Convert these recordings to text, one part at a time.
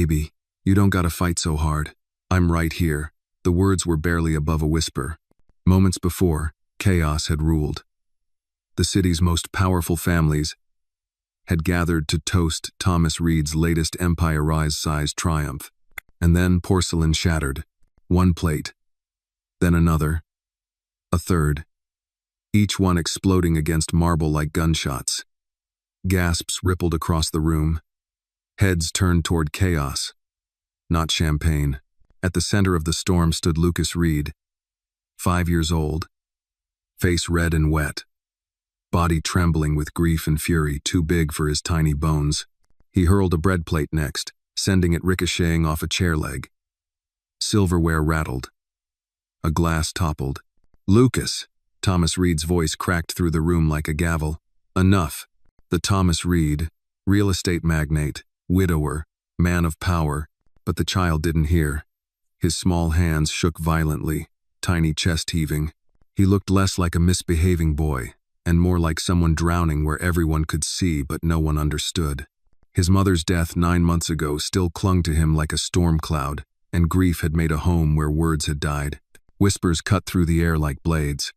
Baby, you don't gotta fight so hard. I'm right here." The words were barely above a whisper. Moments before, chaos had ruled. The city's most powerful families had gathered to toast Thomas Reed's latest Empire Rise-sized triumph. And then porcelain shattered. One plate. Then another. A third. Each one exploding against marble like gunshots. Gasps rippled across the room. Heads turned toward chaos, not champagne. At the center of the storm stood Lucas Reed, 5 years old, face red and wet, body trembling with grief and fury too big for his tiny bones. He hurled a bread plate next, sending it ricocheting off a chair leg. Silverware rattled. A glass toppled. "Lucas!" Thomas Reed's voice cracked through the room like a gavel. "Enough." The Thomas Reed, real estate magnate, widower, man of power, but the child didn't hear. His small hands shook violently, tiny chest heaving. He looked less like a misbehaving boy, and more like someone drowning where everyone could see but no one understood. His mother's death 9 months ago still clung to him like a storm cloud, and grief had made a home where words had died. Whispers cut through the air like blades.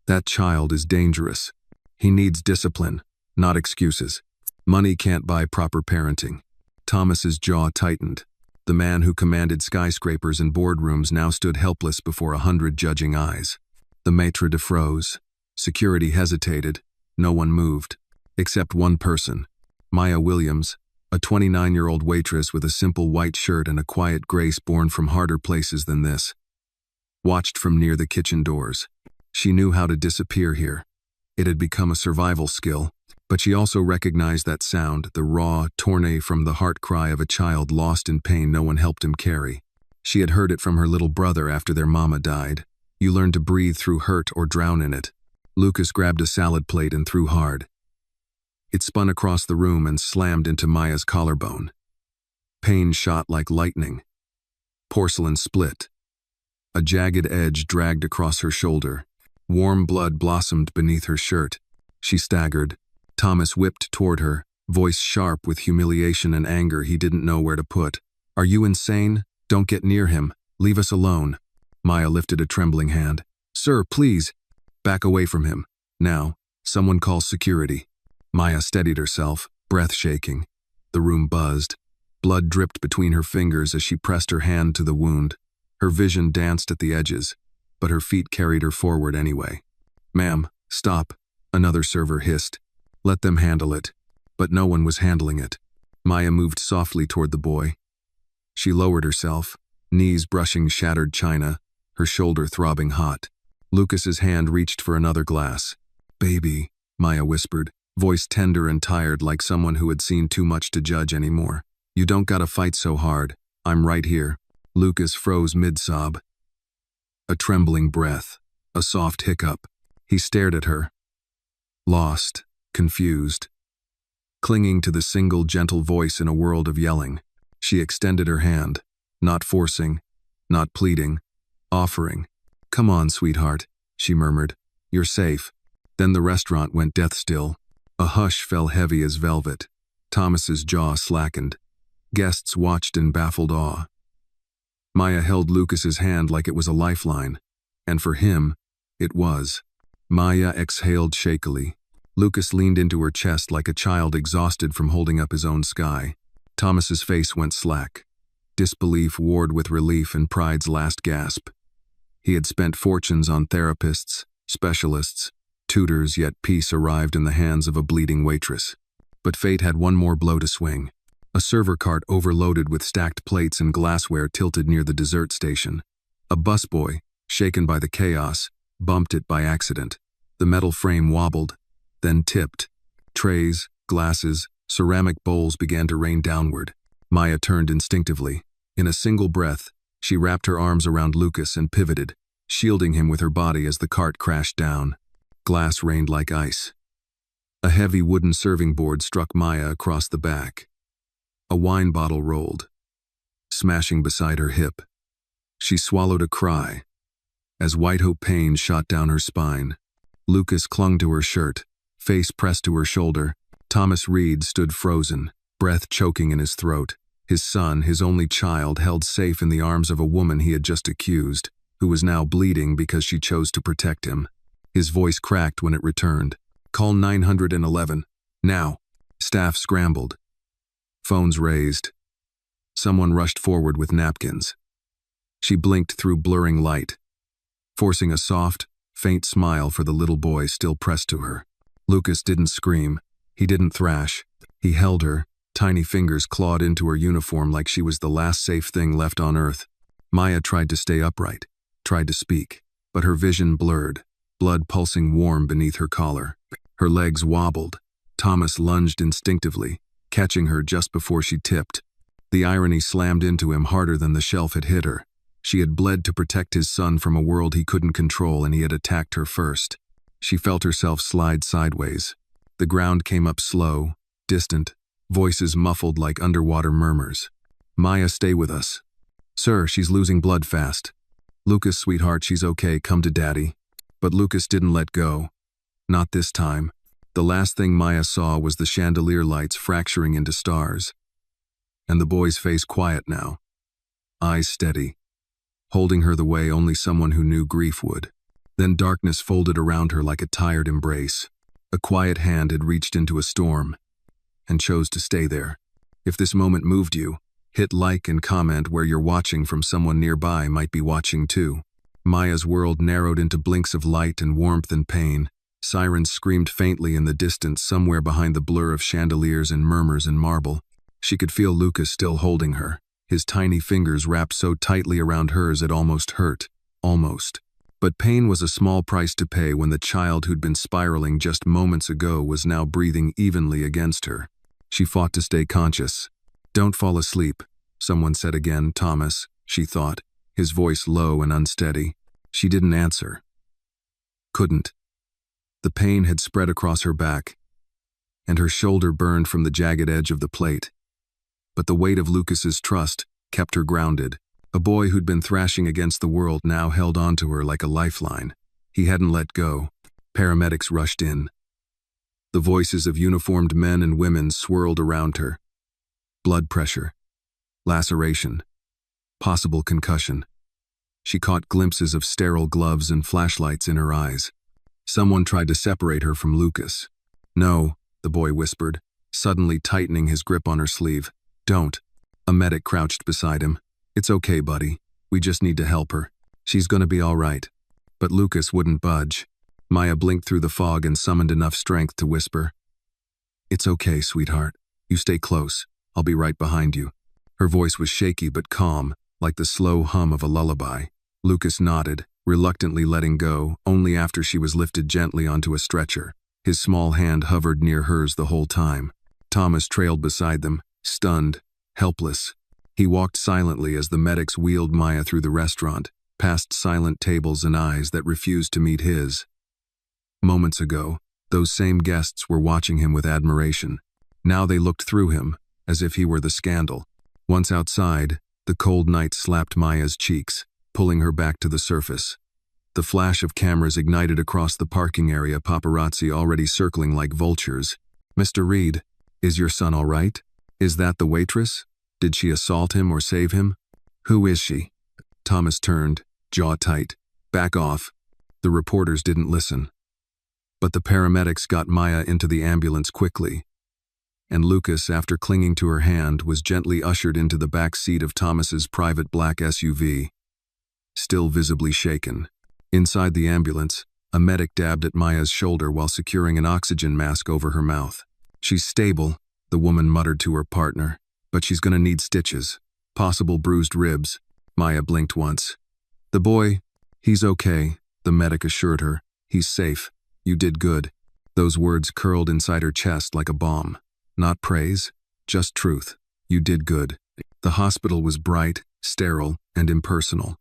"That child is dangerous. He needs discipline, not excuses. Money can't buy proper parenting." Thomas's jaw tightened. The man who commanded skyscrapers and boardrooms now stood helpless before 100 judging eyes. The maitre d' froze. Security hesitated. No one moved. Except one person. Maya Williams, a 29-year-old waitress with a simple white shirt and a quiet grace born from harder places than this. Watched from near the kitchen doors. She knew how to disappear here. It had become a survival skill. But she also recognized that sound, the raw, torn from the heart cry of a child lost in pain no one helped him carry. She had heard it from her little brother after their mama died. You learn to breathe through hurt or drown in it. Lucas grabbed a salad plate and threw hard. It spun across the room and slammed into Maya's collarbone. Pain shot like lightning. Porcelain split. A jagged edge dragged across her shoulder. Warm blood blossomed beneath her shirt. She staggered. Thomas whipped toward her, voice sharp with humiliation and anger he didn't know where to put. "Are you insane? Don't get near him. Leave us alone." Maya lifted a trembling hand. "Sir, please." "Back away from him. Now. Someone call security." Maya steadied herself, breath shaking. The room buzzed. Blood dripped between her fingers as she pressed her hand to the wound. Her vision danced at the edges, but her feet carried her forward anyway. "Ma'am, stop," another server hissed. "Let them handle it." But no one was handling it. Maya moved softly toward the boy. She lowered herself, knees brushing shattered china, her shoulder throbbing hot. Lucas's hand reached for another glass. "Baby," Maya whispered, voice tender and tired like someone who had seen too much to judge anymore. "You don't gotta fight so hard. I'm right here." Lucas froze mid-sob. A trembling breath, a soft hiccup. He stared at her. Lost. Confused. Clinging to the single gentle voice in a world of yelling, she extended her hand, not forcing, not pleading, offering. "Come on, sweetheart," she murmured. "You're safe." Then the restaurant went death still. A hush fell heavy as velvet. Thomas's jaw slackened. Guests watched in baffled awe. Maya held Lucas's hand like it was a lifeline, and for him, it was. Maya exhaled shakily. Lucas leaned into her chest like a child exhausted from holding up his own sky. Thomas's face went slack. Disbelief warred with relief and pride's last gasp. He had spent fortunes on therapists, specialists, tutors, yet peace arrived in the hands of a bleeding waitress. But fate had one more blow to swing. A server cart overloaded with stacked plates and glassware tilted near the dessert station. A busboy, shaken by the chaos, bumped it by accident. The metal frame wobbled, then tipped. Trays, glasses, ceramic bowls began to rain downward. Maya turned instinctively. In a single breath, she wrapped her arms around Lucas and pivoted, shielding him with her body as the cart crashed down. Glass rained like ice. A heavy wooden serving board struck Maya across the back. A wine bottle rolled, smashing beside her hip. She swallowed a cry as white-hot pain shot down her spine. Lucas clung to her shirt, face pressed to her shoulder. Thomas Reed stood frozen, breath choking in his throat. His son, his only child, held safe in the arms of a woman he had just accused, who was now bleeding because she chose to protect him. His voice cracked when it returned. "Call 911. Now." Staff scrambled. Phones raised. Someone rushed forward with napkins. She blinked through blurring light, forcing a soft, faint smile for the little boy still pressed to her. Lucas didn't scream. He didn't thrash. He held her, tiny fingers clawed into her uniform like she was the last safe thing left on earth. Maya tried to stay upright, tried to speak, but her vision blurred, blood pulsing warm beneath her collar. Her legs wobbled. Thomas lunged instinctively, catching her just before she tipped. The irony slammed into him harder than the shelf had hit her. She had bled to protect his son from a world he couldn't control, and he had attacked her first. She felt herself slide sideways. The ground came up slow, distant, voices muffled like underwater murmurs. "Maya, stay with us." "Sir, she's losing blood fast." "Lucas, sweetheart, she's okay, come to daddy." But Lucas didn't let go. Not this time. The last thing Maya saw was the chandelier lights fracturing into stars. And the boy's face quiet now, eyes steady, holding her the way only someone who knew grief would. Then darkness folded around her like a tired embrace. A quiet hand had reached into a storm and chose to stay there. If this moment moved you, hit like and comment where you're watching from. Someone nearby might be watching too. Maya's world narrowed into blinks of light and warmth and pain. Sirens screamed faintly in the distance, somewhere behind the blur of chandeliers and murmurs in marble. She could feel Lucas still holding her, his tiny fingers wrapped so tightly around hers it almost hurt. Almost. But pain was a small price to pay when the child who'd been spiraling just moments ago was now breathing evenly against her. She fought to stay conscious. "Don't fall asleep," someone said again. "Thomas," she thought, his voice low and unsteady. She didn't answer. Couldn't. The pain had spread across her back, and her shoulder burned from the jagged edge of the plate. But the weight of Lucas's trust kept her grounded. A boy who'd been thrashing against the world now held onto her like a lifeline. He hadn't let go. Paramedics rushed in. The voices of uniformed men and women swirled around her. Blood pressure, laceration, possible concussion. She caught glimpses of sterile gloves and flashlights in her eyes. Someone tried to separate her from Lucas. "No," the boy whispered, suddenly tightening his grip on her sleeve. "Don't." A medic crouched beside him. "It's okay, buddy. We just need to help her. She's gonna be all right." But Lucas wouldn't budge. Maya blinked through the fog and summoned enough strength to whisper, "It's okay, sweetheart. You stay close. I'll be right behind you." Her voice was shaky but calm, like the slow hum of a lullaby. Lucas nodded, reluctantly letting go, only after she was lifted gently onto a stretcher. His small hand hovered near hers the whole time. Thomas trailed beside them, stunned, helpless. He walked silently as the medics wheeled Maya through the restaurant, past silent tables and eyes that refused to meet his. Moments ago, those same guests were watching him with admiration. Now they looked through him, as if he were the scandal. Once outside, the cold night slapped Maya's cheeks, pulling her back to the surface. The flash of cameras ignited across the parking area, paparazzi already circling like vultures. "Mr. Reed, is your son all right? Is that the waitress? Did she assault him or save him? Who is she?" Thomas turned, jaw tight. "Back off." The reporters didn't listen. But the paramedics got Maya into the ambulance quickly, and Lucas, after clinging to her hand, was gently ushered into the back seat of Thomas's private black SUV, still visibly shaken. Inside the ambulance, a medic dabbed at Maya's shoulder while securing an oxygen mask over her mouth. "She's stable," the woman muttered to her partner, "but she's gonna need stitches. Possible bruised ribs." Maya blinked once. "The boy, he's okay," the medic assured her. "He's safe. You did good." Those words curled inside her chest like a bomb. Not praise, just truth. You did good. The hospital was bright, sterile, and impersonal.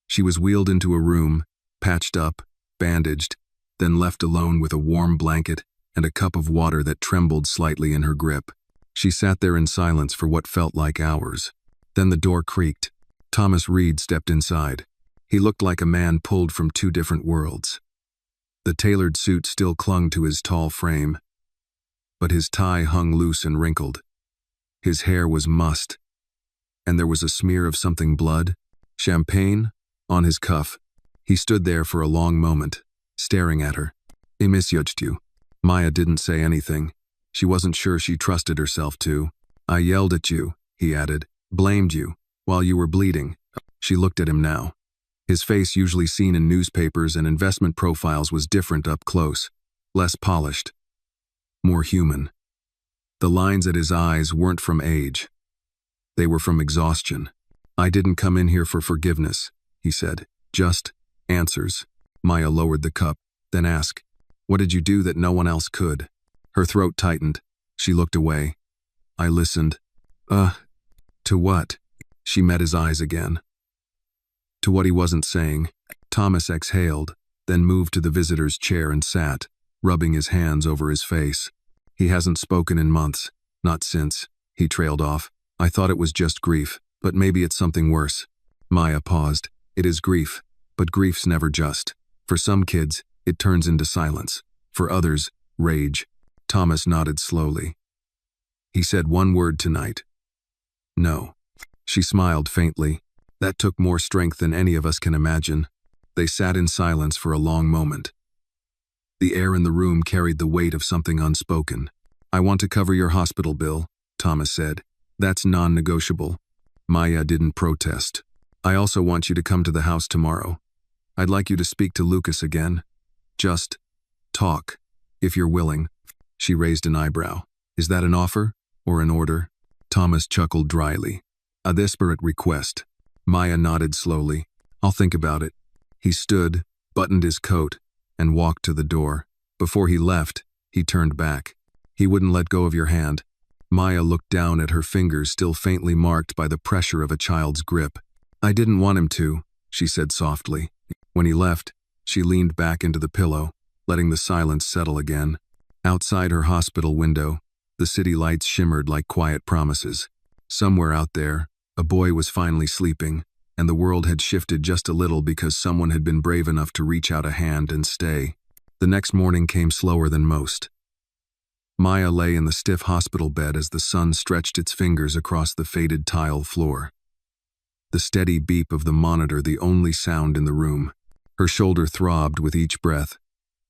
She was wheeled into a room, patched up, bandaged, then left alone with a warm blanket and a cup of water that trembled slightly in her grip. She sat there in silence for what felt like hours. Then the door creaked. Thomas Reed stepped inside. He looked like a man pulled from two different worlds. The tailored suit still clung to his tall frame, but his tie hung loose and wrinkled. His hair was mussed, and there was a smear of something champagne, on his cuff. He stood there for a long moment, staring at her. I misjudged you. Maya didn't say anything. She wasn't sure she trusted herself to. I yelled at you, he added, blamed you, while you were bleeding. She looked at him now. His face, usually seen in newspapers and investment profiles, was different up close, less polished, more human. The lines at his eyes weren't from age. They were from exhaustion. I didn't come in here for forgiveness, he said. Just answers. Maya lowered the cup, then asked, what did you do that no one else could? Her throat tightened. She looked away. I listened. To what? She met his eyes again. To what he wasn't saying. Thomas exhaled, then moved to the visitor's chair and sat, rubbing his hands over his face. He hasn't spoken in months. Not since. He trailed off. I thought it was just grief, but maybe it's something worse. Maya paused. It is grief, but grief's never just. For some kids, it turns into silence. For others, rage. Thomas nodded slowly. He said one word tonight. No. She smiled faintly. That took more strength than any of us can imagine. They sat in silence for a long moment. The air in the room carried the weight of something unspoken. I want to cover your hospital bill, Thomas said. That's non-negotiable. Maya didn't protest. I also want you to come to the house tomorrow. I'd like you to speak to Lucas again. Just talk, if you're willing. She raised an eyebrow. Is that an offer or an order? Thomas chuckled dryly. A desperate request. Maya nodded slowly. I'll think about it. He stood, buttoned his coat, and walked to the door. Before he left, he turned back. He wouldn't let go of your hand. Maya looked down at her fingers, still faintly marked by the pressure of a child's grip. I didn't want him to, she said softly. When he left, she leaned back into the pillow, letting the silence settle again. Outside her hospital window, the city lights shimmered like quiet promises. Somewhere out there, a boy was finally sleeping, and the world had shifted just a little because someone had been brave enough to reach out a hand and stay. The next morning came slower than most. Maya lay in the stiff hospital bed as the sun stretched its fingers across the faded tile floor. The steady beep of the monitor the only sound in the room. Her shoulder throbbed with each breath,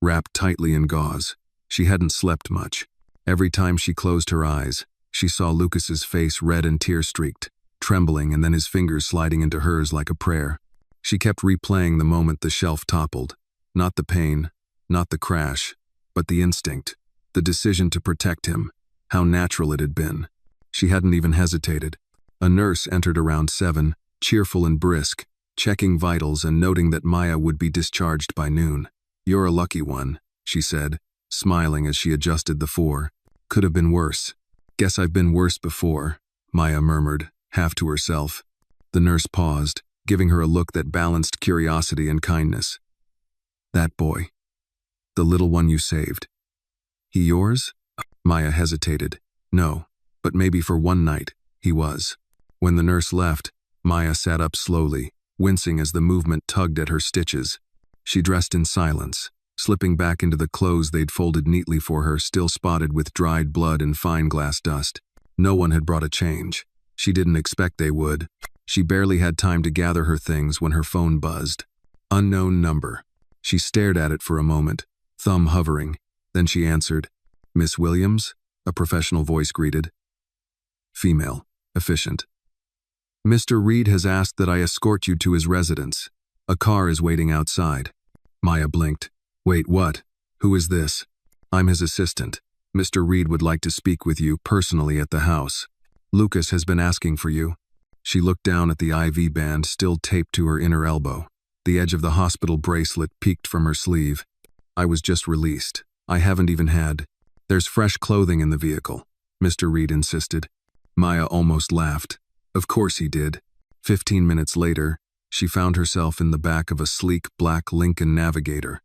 wrapped tightly in gauze. She hadn't slept much. Every time she closed her eyes, she saw Lucas's face red and tear-streaked, trembling, and then his fingers sliding into hers like a prayer. She kept replaying the moment the shelf toppled. Not the pain, not the crash, but the instinct, the decision to protect him. How natural it had been. She hadn't even hesitated. A nurse entered around 7, cheerful and brisk, checking vitals and noting that Maya would be discharged by noon. You're a lucky one, she said, smiling as she adjusted the 4. Could have been worse. Guess I've been worse before, Maya murmured, half to herself. The nurse paused, giving her a look that balanced curiosity and kindness. That boy. The little one you saved. He yours? Maya hesitated. No, but maybe for one night, he was. When the nurse left, Maya sat up slowly, wincing as the movement tugged at her stitches. She dressed in silence, slipping back into the clothes they'd folded neatly for her, still spotted with dried blood and fine glass dust. No one had brought a change. She didn't expect they would. She barely had time to gather her things when her phone buzzed. Unknown number. She stared at it for a moment, thumb hovering. Then she answered. Miss Williams? A professional voice greeted. Female. Efficient. Mr. Reed has asked that I escort you to his residence. A car is waiting outside. Maya blinked. Wait, what? Who is this? I'm his assistant. Mr. Reed would like to speak with you personally at the house. Lucas has been asking for you. She looked down at the IV band still taped to her inner elbow. The edge of the hospital bracelet peeked from her sleeve. I was just released. I haven't even had. There's fresh clothing in the vehicle, Mr. Reed insisted. Maya almost laughed. Of course he did. 15 minutes later, she found herself in the back of a sleek black Lincoln Navigator.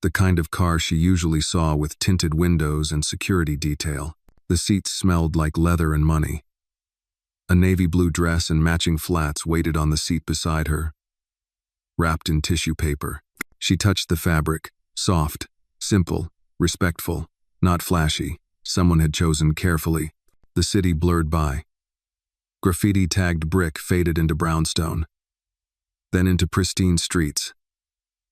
The kind of car she usually saw with tinted windows and security detail. The seats smelled like leather and money. A navy blue dress and matching flats waited on the seat beside her, wrapped in tissue paper. She touched the fabric, soft, simple, respectful, not flashy. Someone had chosen carefully. The city blurred by. Graffiti-tagged brick faded into brownstone, then into pristine streets,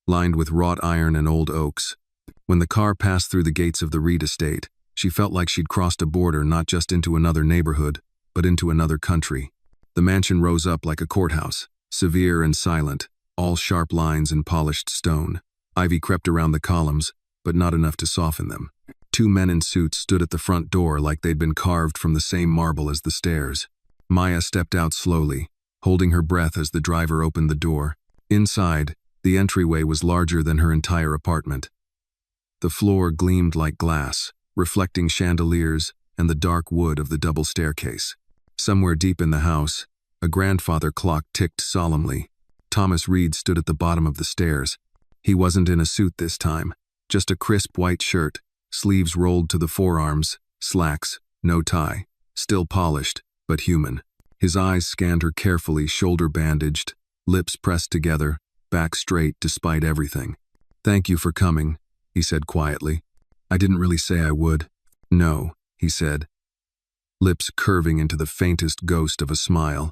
lined with wrought iron and old oaks. When the car passed through the gates of the Reed estate, she felt like she'd crossed a border not just into another neighborhood, but into another country. The mansion rose up like a courthouse, severe and silent, all sharp lines and polished stone. Ivy crept around the columns, but not enough to soften them. Two men in suits stood at the front door like they'd been carved from the same marble as the stairs. Maya stepped out slowly, holding her breath as the driver opened the door. Inside, the entryway was larger than her entire apartment. The floor gleamed like glass, reflecting chandeliers and the dark wood of the double staircase. Somewhere deep in the house, a grandfather clock ticked solemnly. Thomas Reed stood at the bottom of the stairs. He wasn't in a suit this time, just a crisp white shirt, sleeves rolled to the forearms, slacks, no tie, still polished, but human. His eyes scanned her carefully, shoulder bandaged, lips pressed together, back straight despite everything. "Thank you for coming," he said quietly. "I didn't really say I would." "No," he said, lips curving into the faintest ghost of a smile.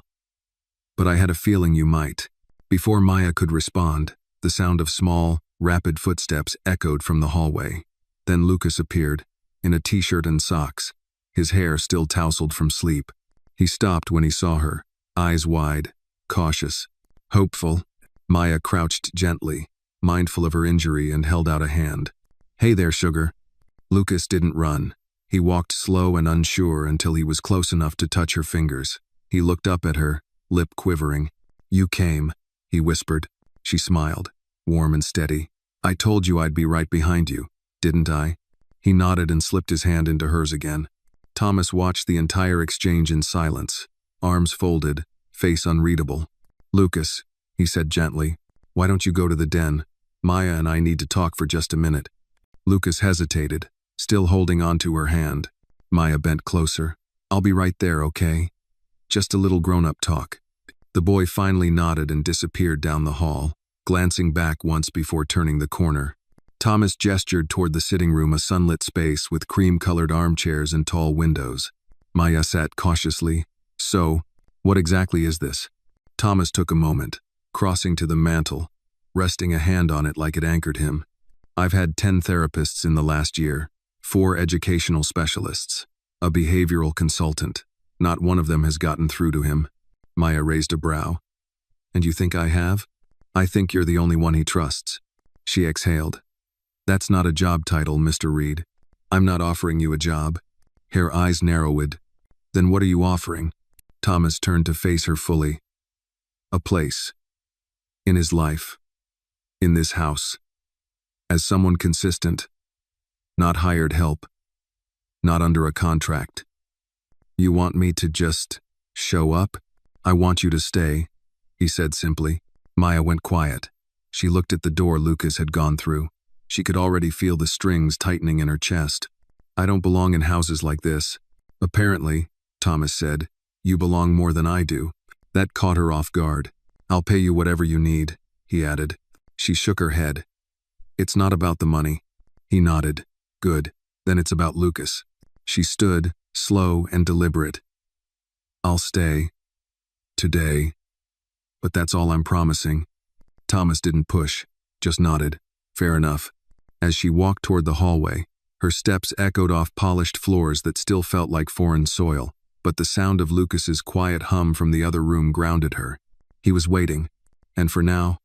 "But I had a feeling you might." Before Maya could respond, the sound of small, rapid footsteps echoed from the hallway. Then Lucas appeared, in a t-shirt and socks, his hair still tousled from sleep. He stopped when he saw her, eyes wide, cautious, hopeful. Maya crouched gently, mindful of her injury, and held out a hand. "Hey there, sugar." Lucas didn't run. He walked slow and unsure until he was close enough to touch her fingers. He looked up at her, lip quivering. "You came," he whispered. She smiled, warm and steady. "I told you I'd be right behind you, didn't I?" He nodded and slipped his hand into hers again. Thomas watched the entire exchange in silence, arms folded, face unreadable. "Lucas," he said gently, "why don't you go to the den? Maya and I need to talk for just a minute." Lucas hesitated, still holding on to her hand. Maya bent closer. "I'll be right there, okay? Just a little grown-up talk." The boy finally nodded and disappeared down the hall, glancing back once before turning the corner. Thomas gestured toward the sitting room, a sunlit space with cream-colored armchairs and tall windows. Maya sat cautiously. "So, what exactly is this?" Thomas took a moment, crossing to the mantel, resting a hand on it like it anchored him. "I've had 10 therapists in the last year, 4 educational specialists, a behavioral consultant. Not one of them has gotten through to him." Maya raised a brow. "And you think I have?" "I think you're the only one he trusts." She exhaled. "That's not a job title, Mr. Reed. I'm not offering you a job." Her eyes narrowed. "Then what are you offering?" Thomas turned to face her fully. "A place. In his life. In this house. As someone consistent. Not hired help. Not under a contract. You want me to just show up?" "I want you to stay," he said simply. Maya went quiet. She looked at the door Lucas had gone through. She could already feel the strings tightening in her chest. "I don't belong in houses like this." "Apparently," Thomas said, "you belong more than I do." That caught her off guard. "I'll pay you whatever you need," he added. She shook her head. "It's not about the money." He nodded. "Good. Then it's about Lucas." She stood, slow and deliberate. "I'll stay. Today. But that's all I'm promising." Thomas didn't push, just nodded. "Fair enough." As she walked toward the hallway, her steps echoed off polished floors that still felt like foreign soil, but the sound of Lucas's quiet hum from the other room grounded her. He was waiting, and for now,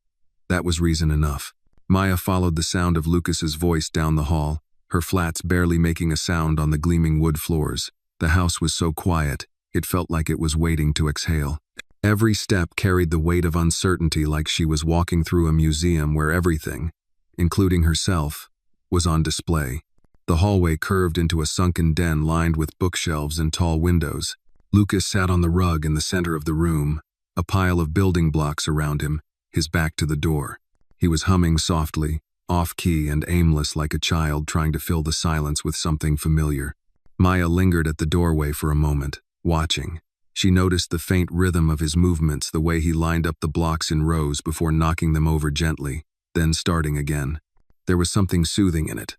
that was reason enough. Maya followed the sound of Lucas's voice down the hall, her flats barely making a sound on the gleaming wood floors. The house was so quiet, it felt like it was waiting to exhale. Every step carried the weight of uncertainty, like she was walking through a museum where everything, including herself, was on display. The hallway curved into a sunken den lined with bookshelves and tall windows. Lucas sat on the rug in the center of the room, a pile of building blocks around him, his back to the door. He was humming softly, off-key and aimless, like a child trying to fill the silence with something familiar. Maya lingered at the doorway for a moment, watching. She noticed the faint rhythm of his movements, the way he lined up the blocks in rows before knocking them over gently, then starting again. There was something soothing in it.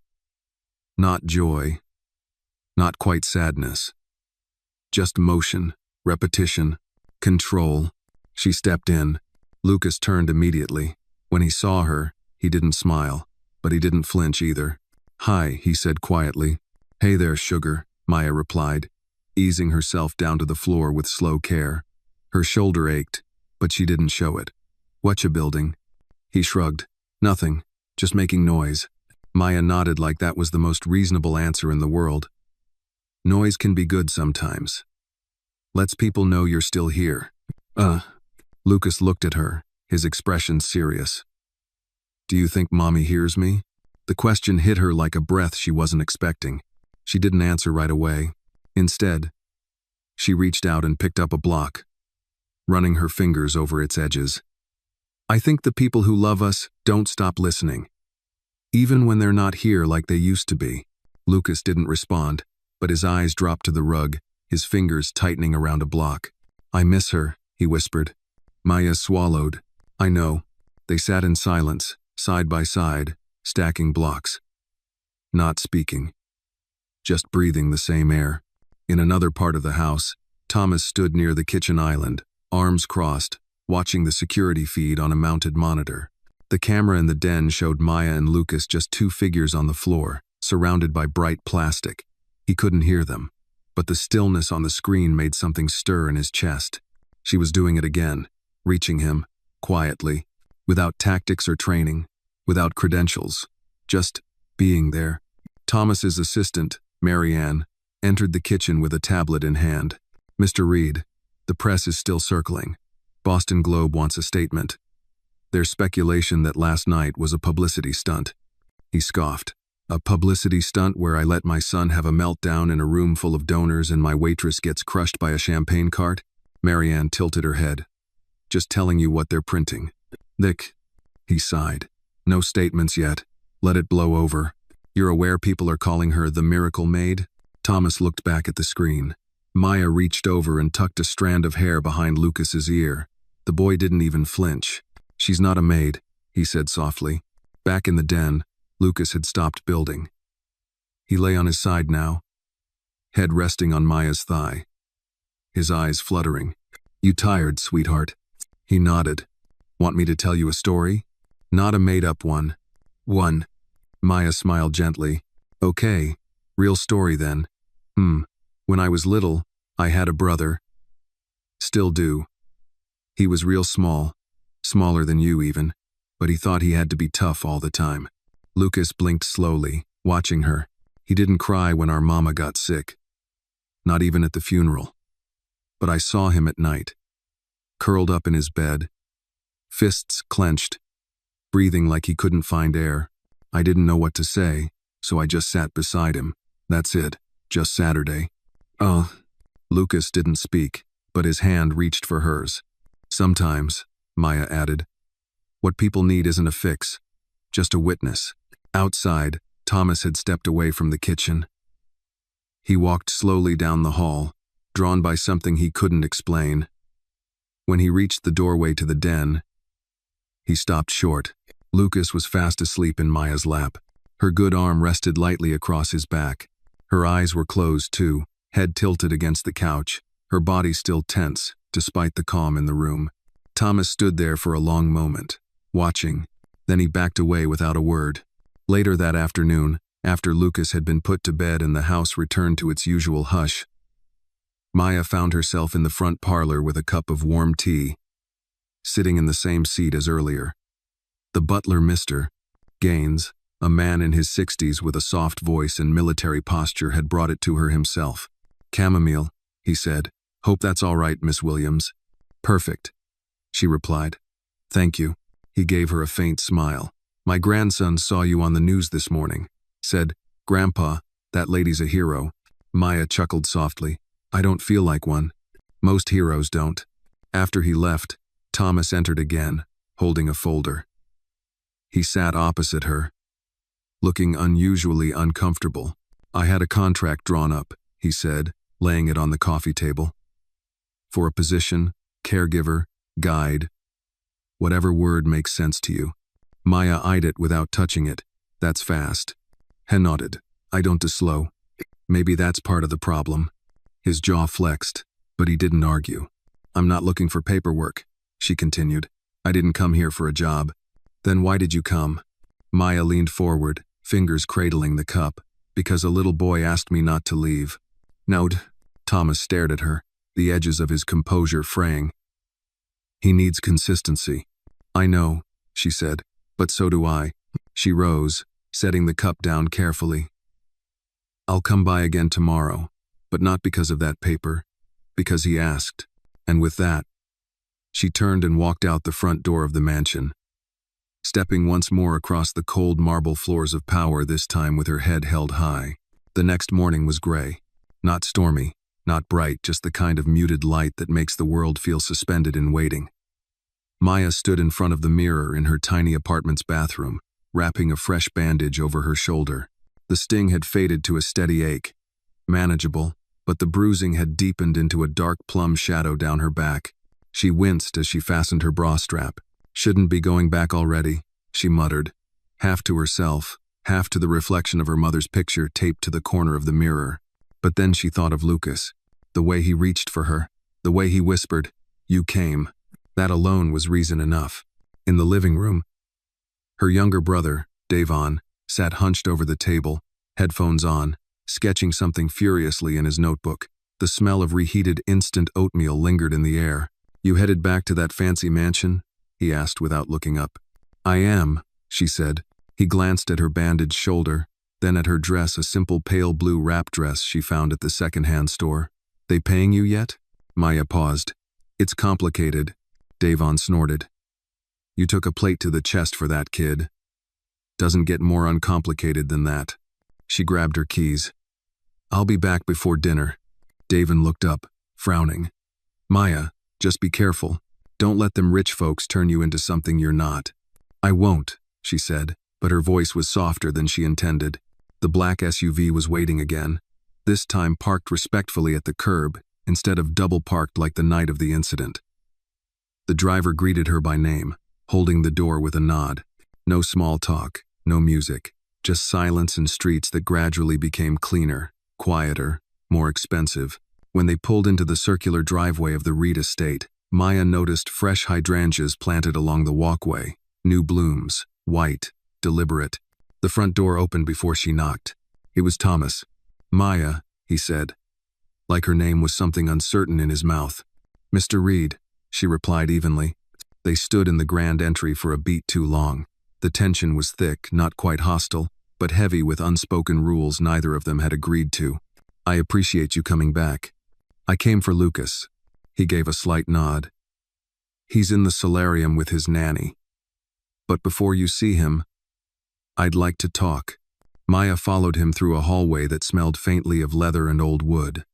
Not joy. Not quite sadness. Just motion, repetition, control. She stepped in. Lucas turned immediately. When he saw her, he didn't smile, but he didn't flinch either. "Hi," he said quietly. "Hey there, sugar," Maya replied, easing herself down to the floor with slow care. Her shoulder ached, but she didn't show it. "Whatcha building?" He shrugged. "Nothing, just making noise." Maya nodded like that was the most reasonable answer in the world. "Noise can be good sometimes. Lets people know you're still here." Lucas looked at her, his expression serious. "Do you think Mommy hears me?" The question hit her like a breath she wasn't expecting. She didn't answer right away. Instead, she reached out and picked up a block, running her fingers over its edges. "I think the people who love us don't stop listening, even when they're not here like they used to be." Lucas didn't respond, but his eyes dropped to the rug, his fingers tightening around a block. "I miss her," he whispered. Maya swallowed. "I know." They sat in silence, side by side, stacking blocks. Not speaking. Just breathing the same air. In another part of the house, Thomas stood near the kitchen island, arms crossed, watching the security feed on a mounted monitor. The camera in the den showed Maya and Lucas just two figures on the floor, surrounded by bright plastic. He couldn't hear them, but the stillness on the screen made something stir in his chest. She was doing it again, reaching him, quietly, without tactics or training, without credentials, just being there. Thomas's assistant, Marianne, entered the kitchen with a tablet in hand. "Mr. Reed, the press is still circling. Boston Globe wants a statement. There's speculation that last night was a publicity stunt." He scoffed. "A publicity stunt where I let my son have a meltdown in a room full of donors and my waitress gets crushed by a champagne cart?" Marianne tilted her head. "Just telling you what they're printing." "Nick," he sighed. "No statements yet. Let it blow over. You're aware people are calling her the Miracle Maid?" Thomas looked back at the screen. Maya reached over and tucked a strand of hair behind Lucas's ear. The boy didn't even flinch. "She's not a maid," he said softly. Back in the den, Lucas had stopped building. He lay on his side now, head resting on Maya's thigh, his eyes fluttering. "You tired, sweetheart?" He nodded. "Want me to tell you a story?" "Not a made-up one." "One." Maya smiled gently. "Okay, real story then." When I was little, I had a brother. Still do. He was real small, smaller than you even, but he thought he had to be tough all the time." Lucas blinked slowly, watching her. "He didn't cry when our mama got sick. Not even at the funeral. But I saw him at night, curled up in his bed, fists clenched, breathing like he couldn't find air. I didn't know what to say, so I just sat beside him. That's it, just Saturday." Lucas didn't speak, but his hand reached for hers. "Sometimes," Maya added, "what people need isn't a fix, just a witness." Outside, Thomas had stepped away from the kitchen. He walked slowly down the hall, drawn by something he couldn't explain. When he reached the doorway to the den, he stopped short. Lucas was fast asleep in Maya's lap. Her good arm rested lightly across his back. Her eyes were closed too, head tilted against the couch, her body still tense, despite the calm in the room. Thomas stood there for a long moment, watching. Then he backed away without a word. Later that afternoon, after Lucas had been put to bed and the house returned to its usual hush, Maya found herself in the front parlor with a cup of warm tea, sitting in the same seat as earlier. The butler, Mr. Gaines, a man in his 60s with a soft voice and military posture, had brought it to her himself. "Chamomile," he said. "Hope that's all right, Miss Williams." "Perfect," she replied. "Thank you." He gave her a faint smile. "My grandson saw you on the news this morning. Said, 'Grandpa, that lady's a hero.'" Maya chuckled softly. "I don't feel like one. Most heroes don't." After he left, Thomas entered again, holding a folder. He sat opposite her, looking unusually uncomfortable. "I had a contract drawn up," he said, laying it on the coffee table. "For a position, caregiver, guide, whatever word makes sense to you." Maya eyed it without touching it. "That's fast." He nodded. "I don't do slow. Maybe that's part of the problem." His jaw flexed, but he didn't argue. "I'm not looking for paperwork," she continued. "I didn't come here for a job." "Then why did you come?" Maya leaned forward, fingers cradling the cup. "Because a little boy asked me not to leave." "No." Thomas stared at her, the edges of his composure fraying. "He needs consistency." "I know," she said, "but so do I." She rose, setting the cup down carefully. "I'll come by again tomorrow, but not because of that paper, because he asked." And with that, she turned and walked out the front door of the mansion, stepping once more across the cold marble floors of power, this time with her head held high. The next morning was gray. Not stormy, not bright, just the kind of muted light that makes the world feel suspended in waiting. Maya stood in front of the mirror in her tiny apartment's bathroom, wrapping a fresh bandage over her shoulder. The sting had faded to a steady ache, manageable, but the bruising had deepened into a dark plum shadow down her back. She winced as she fastened her bra strap. "Shouldn't be going back already," she muttered, half to herself, half to the reflection of her mother's picture taped to the corner of the mirror. But then she thought of Lucas, the way he reached for her, the way he whispered, "You came." That alone was reason enough. In the living room, her younger brother, Davon, sat hunched over the table, headphones on, sketching something furiously in his notebook. The smell of reheated instant oatmeal lingered in the air. "You headed back to that fancy mansion?" he asked without looking up. "I am," she said. He glanced at her bandaged shoulder, then at her dress, a simple pale blue wrap dress she found at the second-hand store. "They paying you yet?" Maya paused. "It's complicated," Davon snorted. "You took a plate to the chest for that, kid. Doesn't get more uncomplicated than that." She grabbed her keys. "I'll be back before dinner." Davon looked up, frowning. "Maya, just be careful. Don't let them rich folks turn you into something you're not." "I won't," she said, but her voice was softer than she intended. The black SUV was waiting again, this time parked respectfully at the curb, instead of double-parked like the night of the incident. The driver greeted her by name, holding the door with a nod. No small talk, no music, just silence and streets that gradually became cleaner, quieter, more expensive. When they pulled into the circular driveway of the Reed estate, Maya noticed fresh hydrangeas planted along the walkway, new blooms, white, deliberate. The front door opened before she knocked. It was Thomas. "Maya," he said, like her name was something uncertain in his mouth. "Mr. Reed," she replied evenly. They stood in the grand entry for a beat too long. The tension was thick, not quite hostile, but heavy with unspoken rules neither of them had agreed to. "I appreciate you coming back." "I came for Lucas." He gave a slight nod. "He's in the solarium with his nanny. But before you see him, I'd like to talk." Maya followed him through a hallway that smelled faintly of leather and old wood.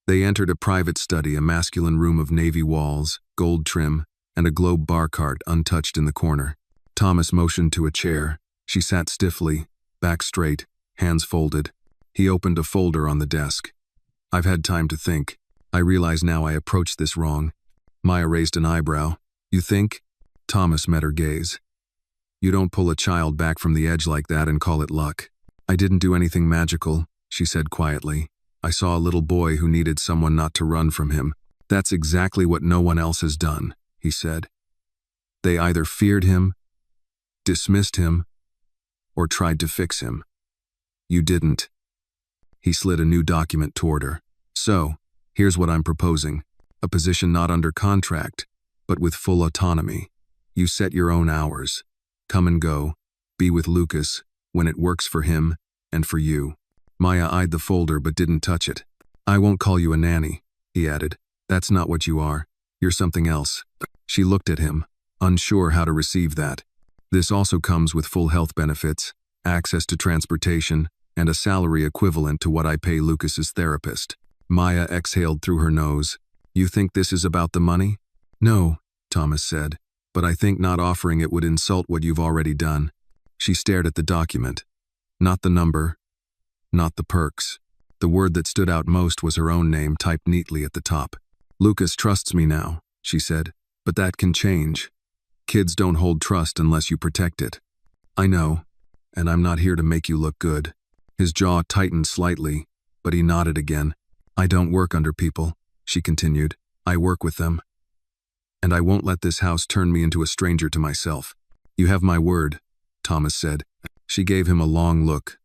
They entered a private study, a masculine room of navy walls, gold trim, and a globe bar cart untouched in the corner. Thomas motioned to a chair. She sat stiffly, back straight, hands folded. He opened a folder on the desk. "I've had time to think. I realize now I approached this wrong." Maya raised an eyebrow. "You think?" Thomas met her gaze. "You don't pull a child back from the edge like that and call it luck." "I didn't do anything magical," she said quietly. "I saw a little boy who needed someone not to run from him." "That's exactly what no one else has done," he said. "They either feared him, dismissed him, or tried to fix him. You didn't." He slid a new document toward her. "So, here's what I'm proposing. A position not under contract, but with full autonomy. You set your own hours. Come and go. Be with Lucas when it works for him and for you." Maya eyed the folder but didn't touch it. "I won't call you a nanny," he added. "That's not what you are. You're something else." She looked at him, unsure how to receive that. "This also comes with full health benefits, access to transportation, and a salary equivalent to what I pay Lucas's therapist." Maya exhaled through her nose. "You think this is about the money?" "No," Thomas said, "but I think not offering it would insult what you've already done." She stared at the document. Not the number, not the perks. The word that stood out most was her own name typed neatly at the top. "Lucas trusts me now," she said, "but that can change. Kids don't hold trust unless you protect it." "I know, and I'm not here to make you look good." His jaw tightened slightly, but he nodded again. I don't work under people, she continued. I work with them. And I won't let this house turn me into a stranger to myself. You have my word, Thomas said. She gave him a long look.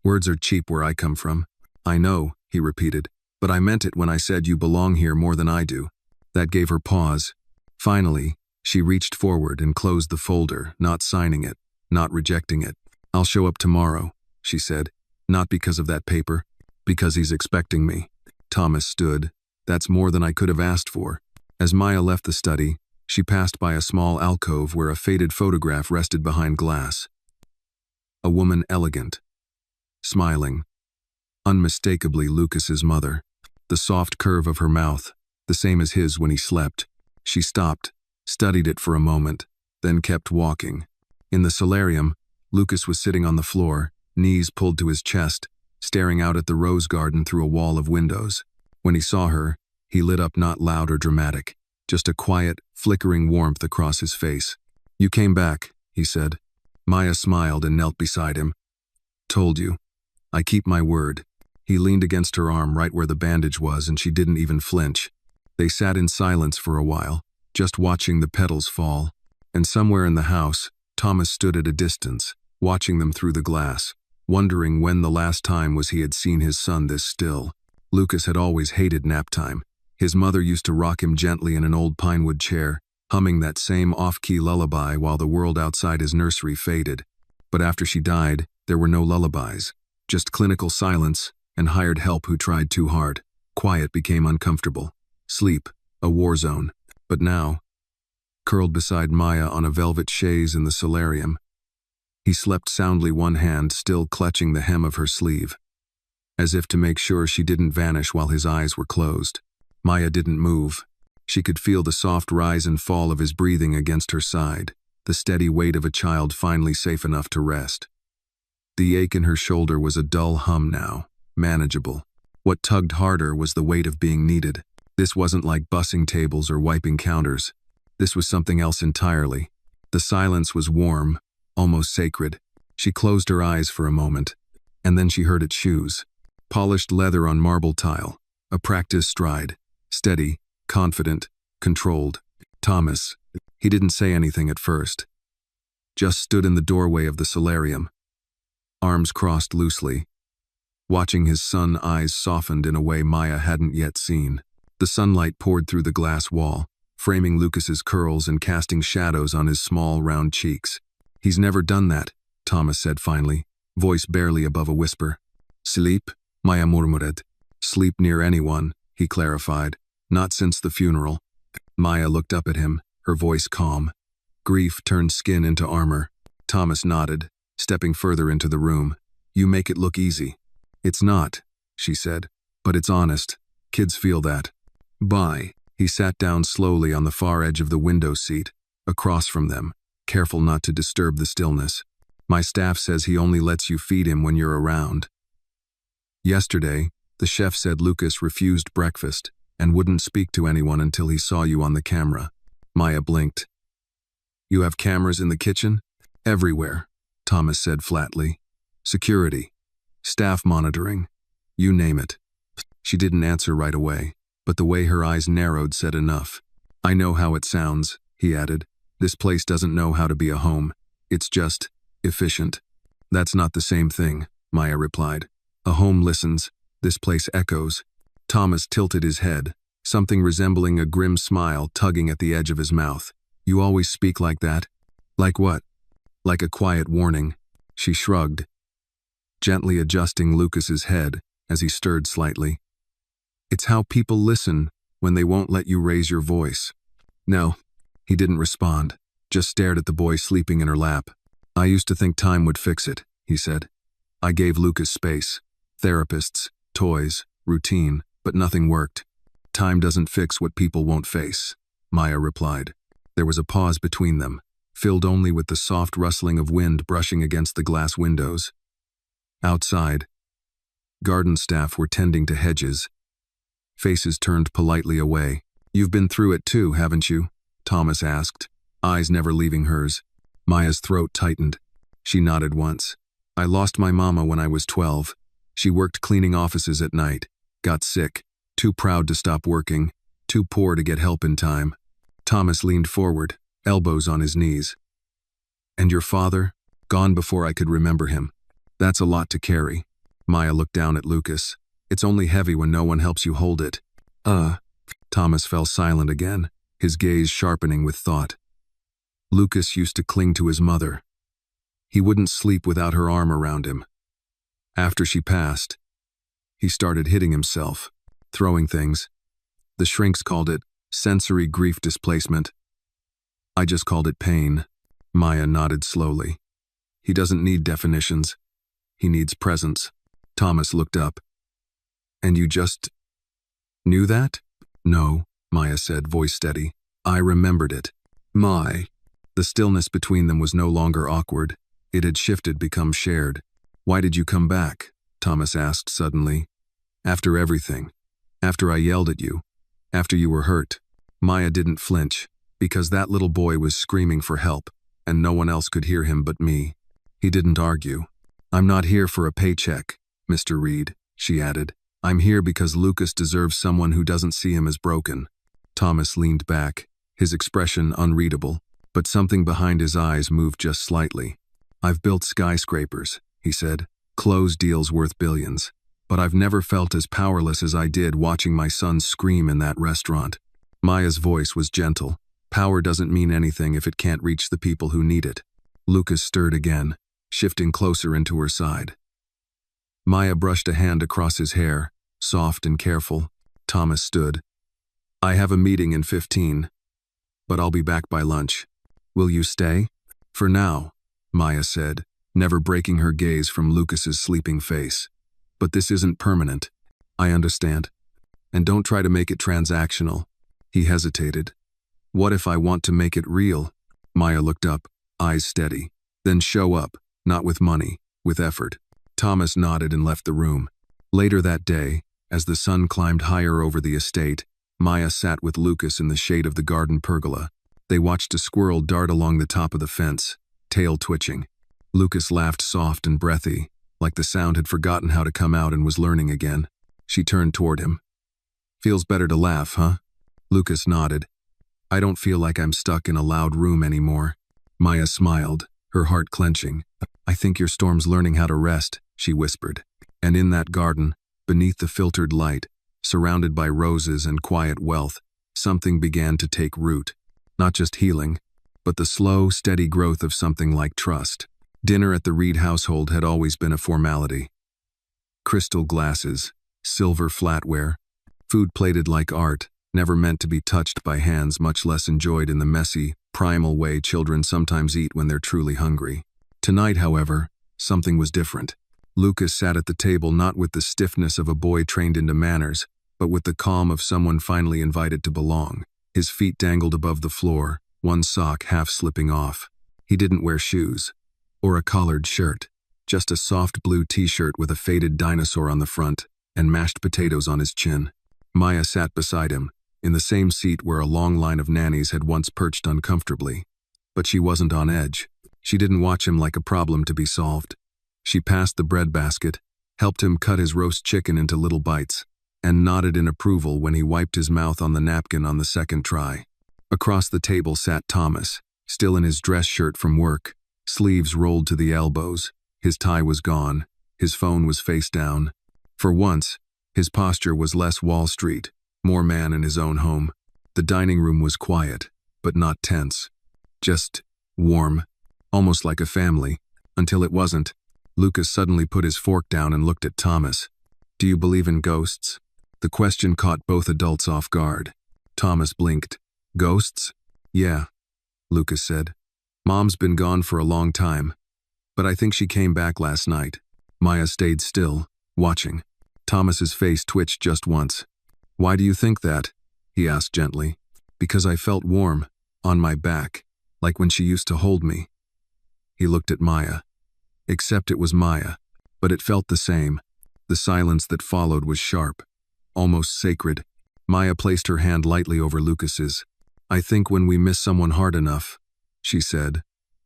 Words are cheap where I come from. I know, he repeated, but I meant it when I said you belong here more than I do. That gave her pause. Finally, she reached forward and closed the folder, not signing it, not rejecting it. I'll show up tomorrow, she said. Not because of that paper, because he's expecting me. Thomas stood. That's more than I could have asked for. As Maya left the study, she passed by a small alcove where a faded photograph rested behind glass. A woman elegant, smiling, unmistakably Lucas's mother. The soft curve of her mouth, the same as his when he slept. She stopped, studied it for a moment, then kept walking. In the solarium, Lucas was sitting on the floor, knees pulled to his chest, staring out at the rose garden through a wall of windows. When he saw her, he lit up, not loud or dramatic, just a quiet, flickering warmth across his face. You came back, he said. Maya smiled and knelt beside him. Told you. I keep my word. He leaned against her arm right where the bandage was, and she didn't even flinch. They sat in silence for a while, just watching the petals fall. And somewhere in the house, Thomas stood at a distance, watching them through the glass, wondering when the last time was he had seen his son this still. Lucas had always hated nap time. His mother used to rock him gently in an old pinewood chair, humming that same off-key lullaby while the world outside his nursery faded. But after she died, there were no lullabies, just clinical silence and hired help who tried too hard. Quiet became uncomfortable. Sleep, a war zone. But now, curled beside Maya on a velvet chaise in the solarium, he slept soundly, one hand still clutching the hem of her sleeve, as if to make sure she didn't vanish while his eyes were closed. Maya didn't move. She could feel the soft rise and fall of his breathing against her side, the steady weight of a child finally safe enough to rest. The ache in her shoulder was a dull hum now, manageable. What tugged harder was the weight of being needed. This wasn't like bussing tables or wiping counters. This was something else entirely. The silence was warm, almost sacred. She closed her eyes for a moment, and then she heard its shoes. Polished leather on marble tile, a practiced stride, steady, confident, controlled. Thomas, he didn't say anything at first. Just stood in the doorway of the solarium, arms crossed loosely, watching his son's eyes softened in a way Maya hadn't yet seen. The sunlight poured through the glass wall, framing Lucas's curls and casting shadows on his small, round cheeks. He's never done that, Thomas said finally, voice barely above a whisper. Sleep, Maya murmured. Sleep near anyone, he clarified. Not since the funeral. Maya looked up at him, her voice calm. Grief turned skin into armor. Thomas nodded, stepping further into the room. You make it look easy. It's not, she said, but it's honest. Kids feel that. Bye. He sat down slowly on the far edge of the window seat, across from them, careful not to disturb the stillness. My staff says he only lets you feed him when you're around. Yesterday, the chef said Lucas refused breakfast and wouldn't speak to anyone until he saw you on the camera. Maya blinked. You have cameras in the kitchen? Everywhere, Thomas said flatly. Security, staff monitoring, you name it. She didn't answer right away, but the way her eyes narrowed said enough. I know how it sounds, he added. This place doesn't know how to be a home. It's just efficient. That's not the same thing, Maya replied. A home listens. This place echoes. Thomas tilted his head, something resembling a grim smile tugging at the edge of his mouth. You always speak like that? Like what? Like a quiet warning. She shrugged, gently adjusting Lucas's head as he stirred slightly. It's how people listen when they won't let you raise your voice. No, he didn't respond, just stared at the boy sleeping in her lap. I used to think time would fix it, he said. I gave Lucas space. Therapists, toys, routine, but nothing worked. Time doesn't fix what people won't face, Maya replied. There was a pause between them, filled only with the soft rustling of wind brushing against the glass windows. Outside, garden staff were tending to hedges. Faces turned politely away. You've been through it too, haven't you? Thomas asked, eyes never leaving hers. Maya's throat tightened. She nodded once. I lost my mama when I was 12. She worked cleaning offices at night. Got sick. Too proud to stop working. Too poor to get help in time. Thomas leaned forward, elbows on his knees. And your father? Gone before I could remember him. That's a lot to carry. Maya looked down at Lucas. It's only heavy when no one helps you hold it. Thomas fell silent again, his gaze sharpening with thought. Lucas used to cling to his mother. He wouldn't sleep without her arm around him. After she passed, he started hitting himself, throwing things. The shrinks called it sensory grief displacement. I just called it pain. Maya nodded slowly. He doesn't need definitions. He needs presence. Thomas looked up. And you just knew that? No, Maya said, voice steady. I remembered it. The stillness between them was no longer awkward. It had shifted, become shared. Why did you come back? Thomas asked suddenly. After everything. After I yelled at you. After you were hurt. Maya didn't flinch, because that little boy was screaming for help, and no one else could hear him but me. He didn't argue. I'm not here for a paycheck, Mr. Reed, she added. I'm here because Lucas deserves someone who doesn't see him as broken. Thomas leaned back, his expression unreadable, but something behind his eyes moved just slightly. I've built skyscrapers, he said, closed deals worth billions, but I've never felt as powerless as I did watching my son scream in that restaurant. Maya's voice was gentle. Power doesn't mean anything if it can't reach the people who need it. Lucas stirred again, shifting closer into her side. Maya brushed a hand across his hair, soft and careful. Thomas stood. I have a meeting in 15, but I'll be back by lunch. Will you stay? For now, Maya said, never breaking her gaze from Lucas's sleeping face. But this isn't permanent. I understand. And don't try to make it transactional. He hesitated. What if I want to make it real? Maya looked up, eyes steady. Then show up, not with money, with effort. Thomas nodded and left the room. Later that day, as the sun climbed higher over the estate, Maya sat with Lucas in the shade of the garden pergola. They watched a squirrel dart along the top of the fence, tail twitching. Lucas laughed soft and breathy, like the sound had forgotten how to come out and was learning again. She turned toward him. Feels better to laugh, huh? Lucas nodded. I don't feel like I'm stuck in a loud room anymore. Maya smiled, her heart clenching. I think your storm's learning how to rest, she whispered. And in that garden, beneath the filtered light, surrounded by roses and quiet wealth, something began to take root. Not just healing, but the slow, steady growth of something like trust. Dinner at the Reed household had always been a formality. Crystal glasses, silver flatware, food plated like art, never meant to be touched by hands, much less enjoyed in the messy, primal way children sometimes eat when they're truly hungry. Tonight, however, something was different. Lucas sat at the table not with the stiffness of a boy trained into manners, but with the calm of someone finally invited to belong. His feet dangled above the floor, one sock half slipping off. He didn't wear shoes, or a collared shirt, just a soft blue t-shirt with a faded dinosaur on the front and mashed potatoes on his chin. Maya sat beside him, in the same seat where a long line of nannies had once perched uncomfortably. But she wasn't on edge. She didn't watch him like a problem to be solved. She passed the bread basket, helped him cut his roast chicken into little bites, and nodded in approval when he wiped his mouth on the napkin on the second try. Across the table sat Thomas, still in his dress shirt from work, sleeves rolled to the elbows. His tie was gone, his phone was face down. For once, his posture was less Wall Street, more man in his own home. The dining room was quiet, but not tense. Just warm, almost like a family, until it wasn't. Lucas suddenly put his fork down and looked at Thomas. Do you believe in ghosts? The question caught both adults off guard. Thomas blinked. Ghosts? Yeah, Lucas said. Mom's been gone for a long time, but I think she came back last night. Maya stayed still, watching. Thomas's face twitched just once. Why do you think that? He asked gently. Because I felt warm, on my back, like when she used to hold me. He looked at Maya. Except it was Maya, but it felt the same. The silence that followed was sharp, almost sacred. Maya placed her hand lightly over Lucas's. I think when we miss someone hard enough, she said,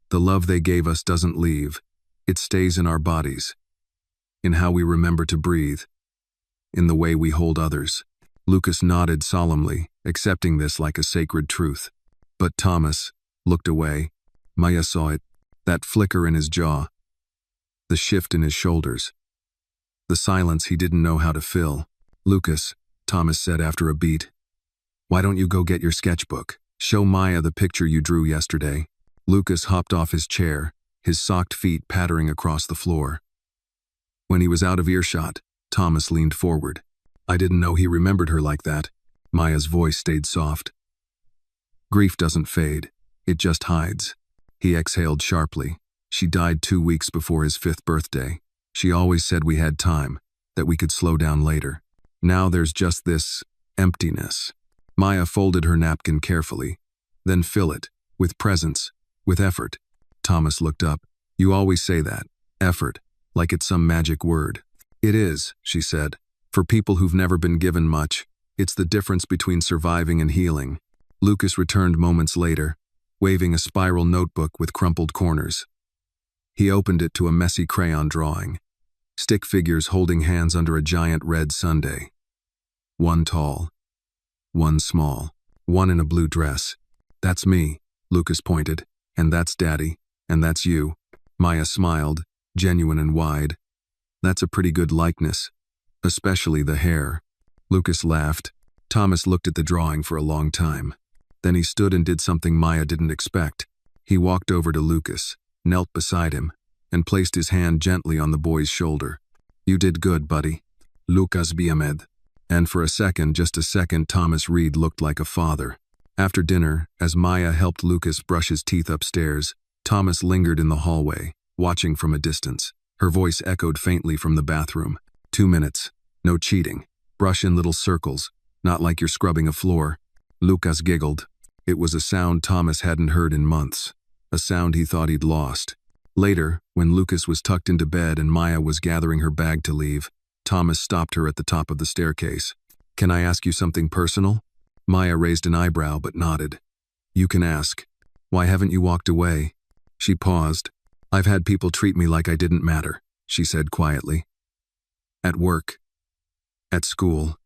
the love they gave us doesn't leave. It stays in our bodies, in how we remember to breathe. in the way we hold others. Lucas nodded solemnly, accepting this like a sacred truth. But Thomas looked away. Maya saw it, that flicker in his jaw, the shift in his shoulders, the silence he didn't know how to fill. "Lucas," Thomas said after a beat, "why don't you go get your sketchbook? Show Maya the picture you drew yesterday." Lucas hopped off his chair, his socked feet pattering across the floor. When he was out of earshot, Thomas leaned forward. "I didn't know he remembered her like that." Maya's voice stayed soft. "Grief doesn't fade, it just hides." He exhaled sharply. "She died 2 weeks before his 5th birthday. She always said we had time, that we could slow down later. Now there's just this emptiness." Maya folded her napkin carefully. "Then fill it, with presence, with effort." Thomas looked up. "You always say that, effort, like it's some magic word." "It is," she said. "For people who've never been given much, it's the difference between surviving and healing." Lucas returned moments later, waving a spiral notebook with crumpled corners. He opened it to a messy crayon drawing. Stick figures holding hands under a giant red sundae. One tall, one small, one in a blue dress. "That's me," Lucas pointed, "and that's Daddy, and that's you." Maya smiled, genuine and wide. "That's a pretty good likeness, especially the hair." Lucas laughed. Thomas looked at the drawing for a long time. Then he stood and did something Maya didn't expect. He walked over to Lucas, knelt beside him, and placed his hand gently on the boy's shoulder. "You did good, buddy. Lucas Biamed." And for a second, just a second, Thomas Reed looked like a father. After dinner, as Maya helped Lucas brush his teeth upstairs, Thomas lingered in the hallway, watching from a distance. Her voice echoed faintly from the bathroom. 2 minutes. No cheating. Brush in little circles, not like you're scrubbing a floor. Lucas giggled. It was a sound Thomas hadn't heard in months. A sound he thought he'd lost. Later, when Lucas was tucked into bed and Maya was gathering her bag to leave, Thomas stopped her at the top of the staircase. "Can I ask you something personal?" Maya raised an eyebrow but nodded. "You can ask. Why haven't you walked away?" She paused. "I've had people treat me like I didn't matter," she said quietly. "At work. At school.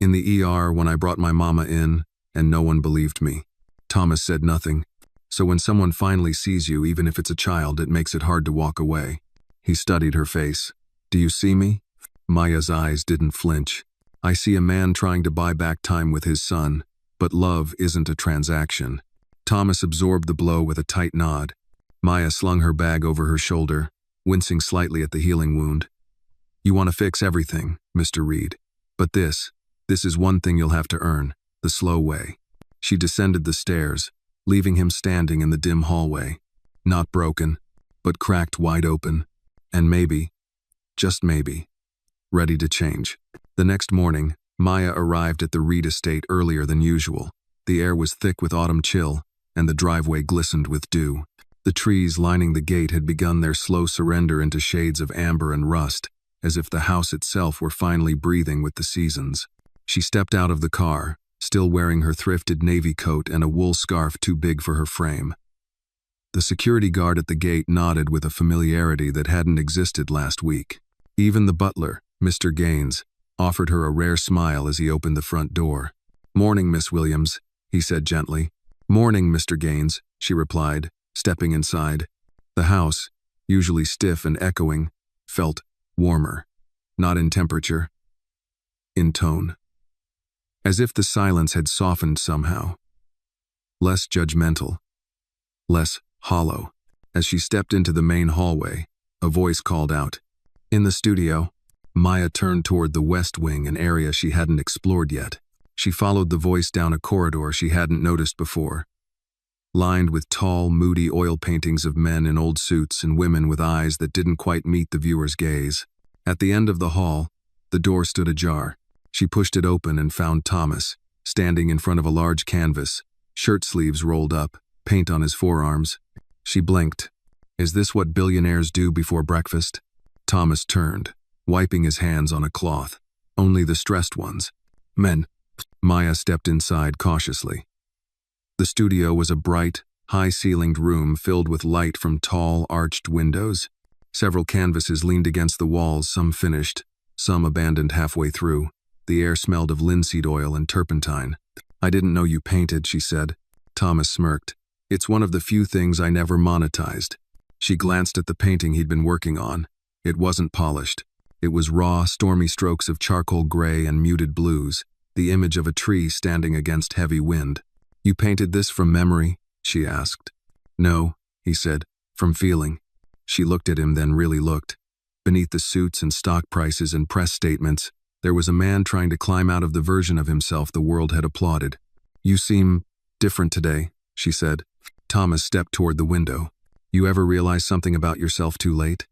In the ER when I brought my mama in, and no one believed me." Thomas said nothing. "So when someone finally sees you, even if it's a child, it makes it hard to walk away." He studied her face. "Do you see me?" Maya's eyes didn't flinch. "I see a man trying to buy back time with his son, but love isn't a transaction." Thomas absorbed the blow with a tight nod. Maya slung her bag over her shoulder, wincing slightly at the healing wound. "You want to fix everything, Mr. Reed. But this is one thing you'll have to earn, the slow way." She descended the stairs, leaving him standing in the dim hallway. Not broken, but cracked wide open, and maybe, just maybe, ready to change. The next morning, Maya arrived at the Reed estate earlier than usual. The air was thick with autumn chill, and the driveway glistened with dew. The trees lining the gate had begun their slow surrender into shades of amber and rust, as if the house itself were finally breathing with the seasons. She stepped out of the car, still wearing her thrifted navy coat and a wool scarf too big for her frame. The security guard at the gate nodded with a familiarity that hadn't existed last week. Even the butler, Mr. Gaines, offered her a rare smile as he opened the front door. "Morning, Miss Williams," he said gently. "Morning, Mr. Gaines," she replied, stepping inside. The house, usually stiff and echoing, felt warmer, not in temperature, in tone. As if the silence had softened somehow. Less judgmental, less hollow. As she stepped into the main hallway, a voice called out, "In the studio." Maya turned toward the west wing, an area she hadn't explored yet. She followed the voice down a corridor she hadn't noticed before, lined with tall, moody oil paintings of men in old suits and women with eyes that didn't quite meet the viewer's gaze. At the end of the hall, the door stood ajar. She pushed it open and found Thomas, standing in front of a large canvas, shirt sleeves rolled up, paint on his forearms. She blinked. "Is this what billionaires do before breakfast?" Thomas turned, wiping his hands on a cloth. "Only the stressed ones. Men." Maya stepped inside cautiously. The studio was a bright, high-ceilinged room filled with light from tall, arched windows. Several canvases leaned against the walls, some finished, some abandoned halfway through. The air smelled of linseed oil and turpentine. "I didn't know you painted," she said. Thomas smirked. "It's one of the few things I never monetized." She glanced at the painting he'd been working on. It wasn't polished. It was raw, stormy strokes of charcoal gray and muted blues, the image of a tree standing against heavy wind. "You painted this from memory?" she asked. "No," he said, "from feeling." She looked at him, then really looked. Beneath the suits and stock prices and press statements, there was a man trying to climb out of the version of himself the world had applauded. "You seem different today," she said. Thomas stepped toward the window. "You ever realize something about yourself too late?"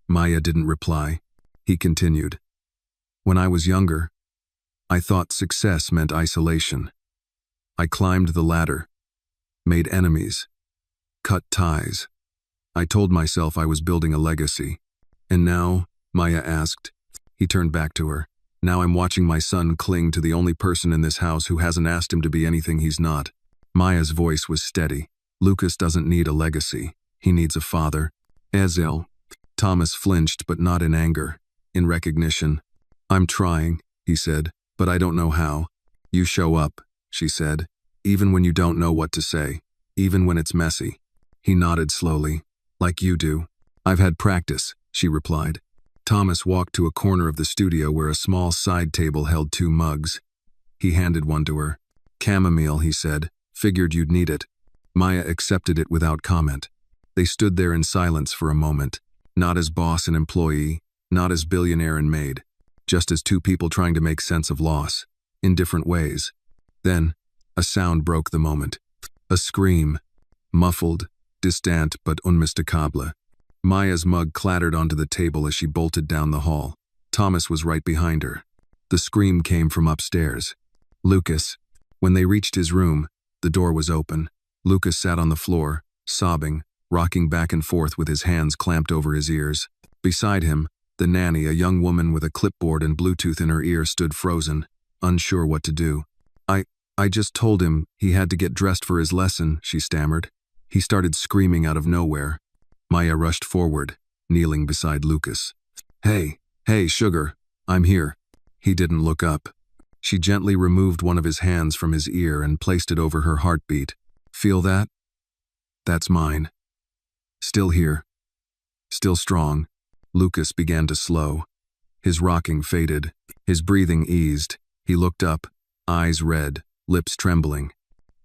Maya didn't reply. He continued. "When I was younger, I thought success meant isolation. I climbed the ladder, made enemies, cut ties. I told myself I was building a legacy. And now," Maya asked. He turned back to her. "Now I'm watching my son cling to the only person in this house who hasn't asked him to be anything he's not." Maya's voice was steady. "Lucas doesn't need a legacy. He needs a father." "Ezel." Thomas flinched, but not in anger, in recognition. "I'm trying," he said, "but I don't know how." "You show up," she said, "even when you don't know what to say, even when it's messy." He nodded slowly. "Like you do." "I've had practice," she replied. Thomas walked to a corner of the studio where a small side table held 2 mugs. He handed one to her. "Chamomile," he said. "Figured you'd need it." Maya accepted it without comment. They stood there in silence for a moment, not as boss and employee, not as billionaire and maid, just as 2 people trying to make sense of loss, in different ways. Then, a sound broke the moment. A scream, muffled, distant but unmistakable. Maya's mug clattered onto the table as she bolted down the hall. Thomas was right behind her. The scream came from upstairs. "Lucas." When they reached his room, the door was open. Lucas sat on the floor, sobbing, rocking back and forth with his hands clamped over his ears. Beside him, the nanny, a young woman with a clipboard and Bluetooth in her ear, stood frozen, unsure what to do. I just told him he had to get dressed for his lesson," she stammered. He started screaming out of nowhere. Maya rushed forward, kneeling beside Lucas. Hey, sugar, I'm here." He didn't look up. She gently removed one of his hands from his ear and placed it over her heartbeat. "Feel that? That's mine. Still here. Still strong." Lucas began to slow. His rocking faded. His breathing eased. He looked up, eyes red, lips trembling.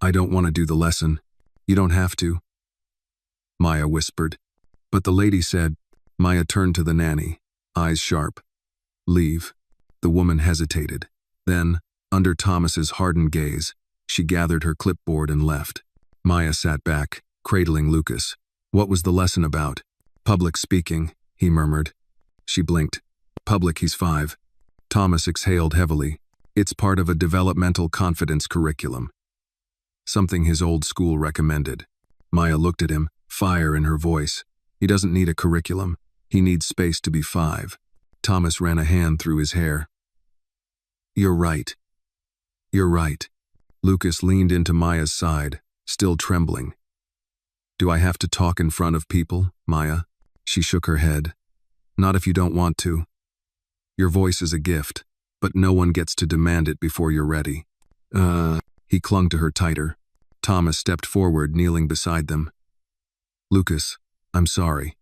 "I don't want to do the lesson." "You don't have to," Maya whispered. "But the lady said." Maya turned to the nanny, eyes sharp. "Leave." The woman hesitated. Then, under Thomas's hardened gaze, she gathered her clipboard and left. Maya sat back, cradling Lucas. "What was the lesson about?" "Public speaking," he murmured. She blinked. "Public, he's 5. Thomas exhaled heavily. "It's part of a developmental confidence curriculum. Something his old school recommended." Maya looked at him, fire in her voice. "He doesn't need a curriculum. He needs space to be 5. Thomas ran a hand through his hair. "You're right. You're right." Lucas leaned into Maya's side, still trembling. "Do I have to talk in front of people, Maya?" She shook her head. "Not if you don't want to. Your voice is a gift, but no one gets to demand it before you're ready." He clung to her tighter. Thomas stepped forward, kneeling beside them. "Lucas, I'm sorry.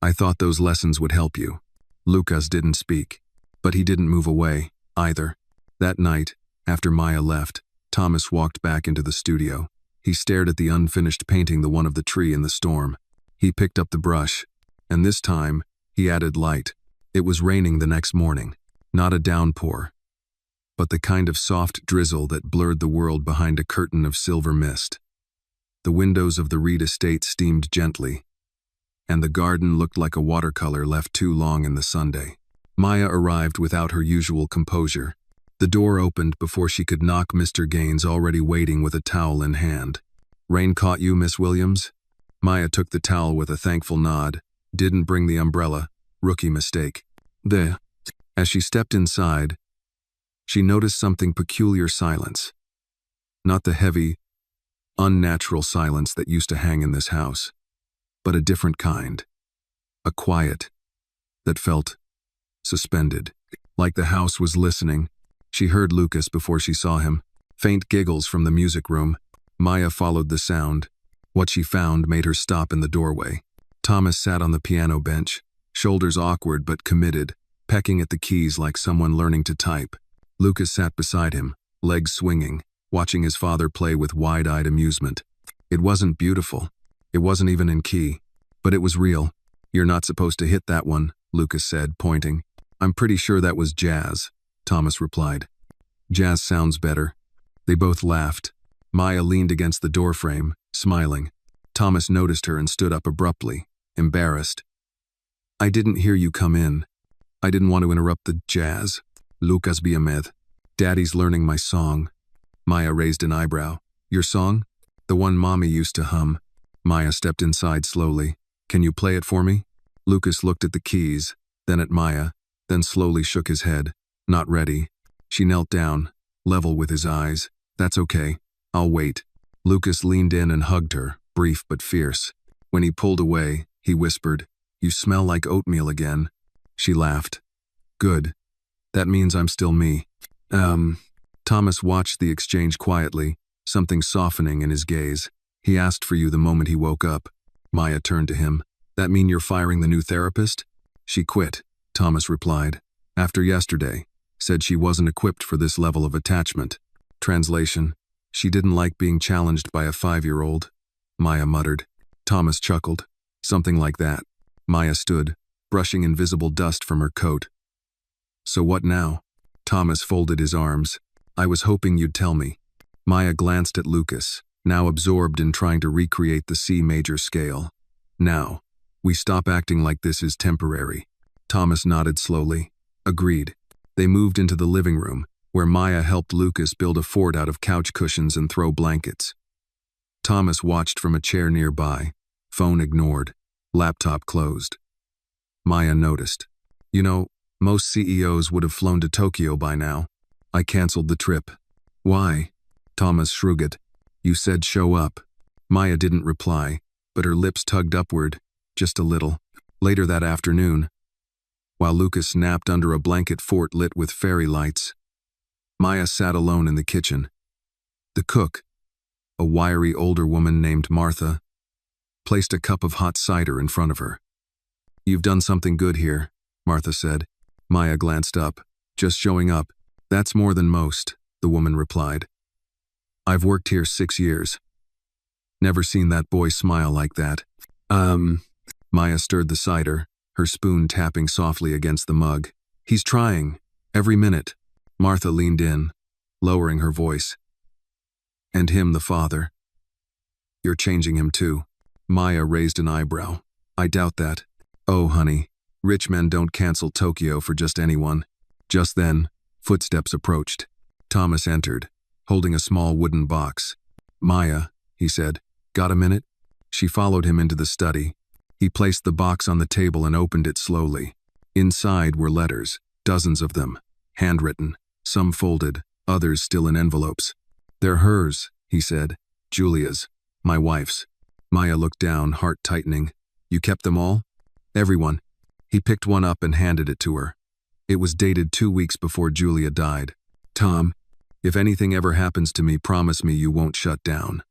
I thought those lessons would help you." Lucas didn't speak, but he didn't move away, either. That night, after Maya left, Thomas walked back into the studio. He stared at the unfinished painting, the one of the tree in the storm. He picked up the brush, and this time, he added light. It was raining the next morning, not a downpour, but the kind of soft drizzle that blurred the world behind a curtain of silver mist. The windows of the Reed estate steamed gently, and the garden looked like a watercolor left too long in the Sunday. Maya arrived without her usual composure. The door opened before she could knock. Mr. Gaines already waiting with a towel in hand. "Rain caught you, Miss Williams?" Maya took the towel with a thankful nod. "Didn't bring the umbrella. Rookie mistake." As she stepped inside, she noticed something peculiar: silence. Not the heavy, unnatural silence that used to hang in this house, but a different kind. A quiet that felt suspended. like the house was listening. She heard Lucas before she saw him. Faint giggles from the music room. Maya followed the sound. What she found made her stop in the doorway. Thomas sat on the piano bench, shoulders awkward but committed, pecking at the keys like someone learning to type. Lucas sat beside him, legs swinging, watching his father play with wide-eyed amusement. It wasn't beautiful. It wasn't even in key. But it was real. "You're not supposed to hit that one," Lucas said, pointing. "I'm pretty sure that was jazz," Thomas replied. "Jazz sounds better." They both laughed. Maya leaned against the doorframe, smiling. Thomas noticed her and stood up abruptly, embarrassed. "I didn't hear you come in. I didn't want to interrupt the jazz." Lucas Billionaire. "Daddy's learning my song." Maya raised an eyebrow. "Your song?" "The one Mommy used to hum." Maya stepped inside slowly. "Can you play it for me?" Lucas looked at the keys, then at Maya, then slowly shook his head. "Not ready." She knelt down, level with his eyes. "That's okay. I'll wait." Lucas leaned in and hugged her, brief but fierce. When he pulled away, he whispered, "You smell like oatmeal again." She laughed. "Good. That means I'm still me." Thomas watched the exchange quietly, something softening in his gaze. "He asked for you the moment he woke up." Maya turned to him. "That mean you're firing the new therapist?" "She quit," Thomas replied. "After yesterday. Said she wasn't equipped for this level of attachment." Translation: "She didn't like being challenged by a 5-year-old. Maya muttered. Thomas chuckled. "Something like that." Maya stood, brushing invisible dust from her coat. "So what now?" Thomas folded his arms. "I was hoping you'd tell me." Maya glanced at Lucas, now absorbed in trying to recreate the C major scale. "Now, we stop acting like this is temporary." Thomas nodded slowly. "Agreed." They moved into the living room, where Maya helped Lucas build a fort out of couch cushions and throw blankets. Thomas watched from a chair nearby, phone ignored, laptop closed. Maya noticed. "You know, most CEOs would have flown to Tokyo by now. I canceled the trip." "Why?" Thomas shrugged. "You said show up." Maya didn't reply, but her lips tugged upward, just a little. Later that afternoon, while Lucas napped under a blanket fort lit with fairy lights, Maya sat alone in the kitchen. The cook, a wiry older woman named Martha, placed a cup of hot cider in front of her. "You've done something good here," Martha said. Maya glanced up. "Just showing up. That's more than most," the woman replied. "I've worked here 6 years. Never seen that boy smile like that." Maya stirred the cider, her spoon tapping softly against the mug. "He's trying. Every minute." Martha leaned in, lowering her voice. "And him the father. You're changing him too." Maya raised an eyebrow. "I doubt that." "Oh, honey, rich men don't cancel Tokyo for just anyone." Just then, footsteps approached. Thomas entered, holding a small wooden box. "Maya," he said, "got a minute?" She followed him into the study. He placed the box on the table and opened it slowly. Inside were letters, dozens of them, handwritten, some folded, others still in envelopes. "They're hers," he said. "Julia's. My wife's." Maya looked down, heart tightening. "You kept them all?" "Everyone." He picked one up and handed it to her. It was dated 2 weeks before Julia died. "Tom, if anything ever happens to me, promise me you won't shut down.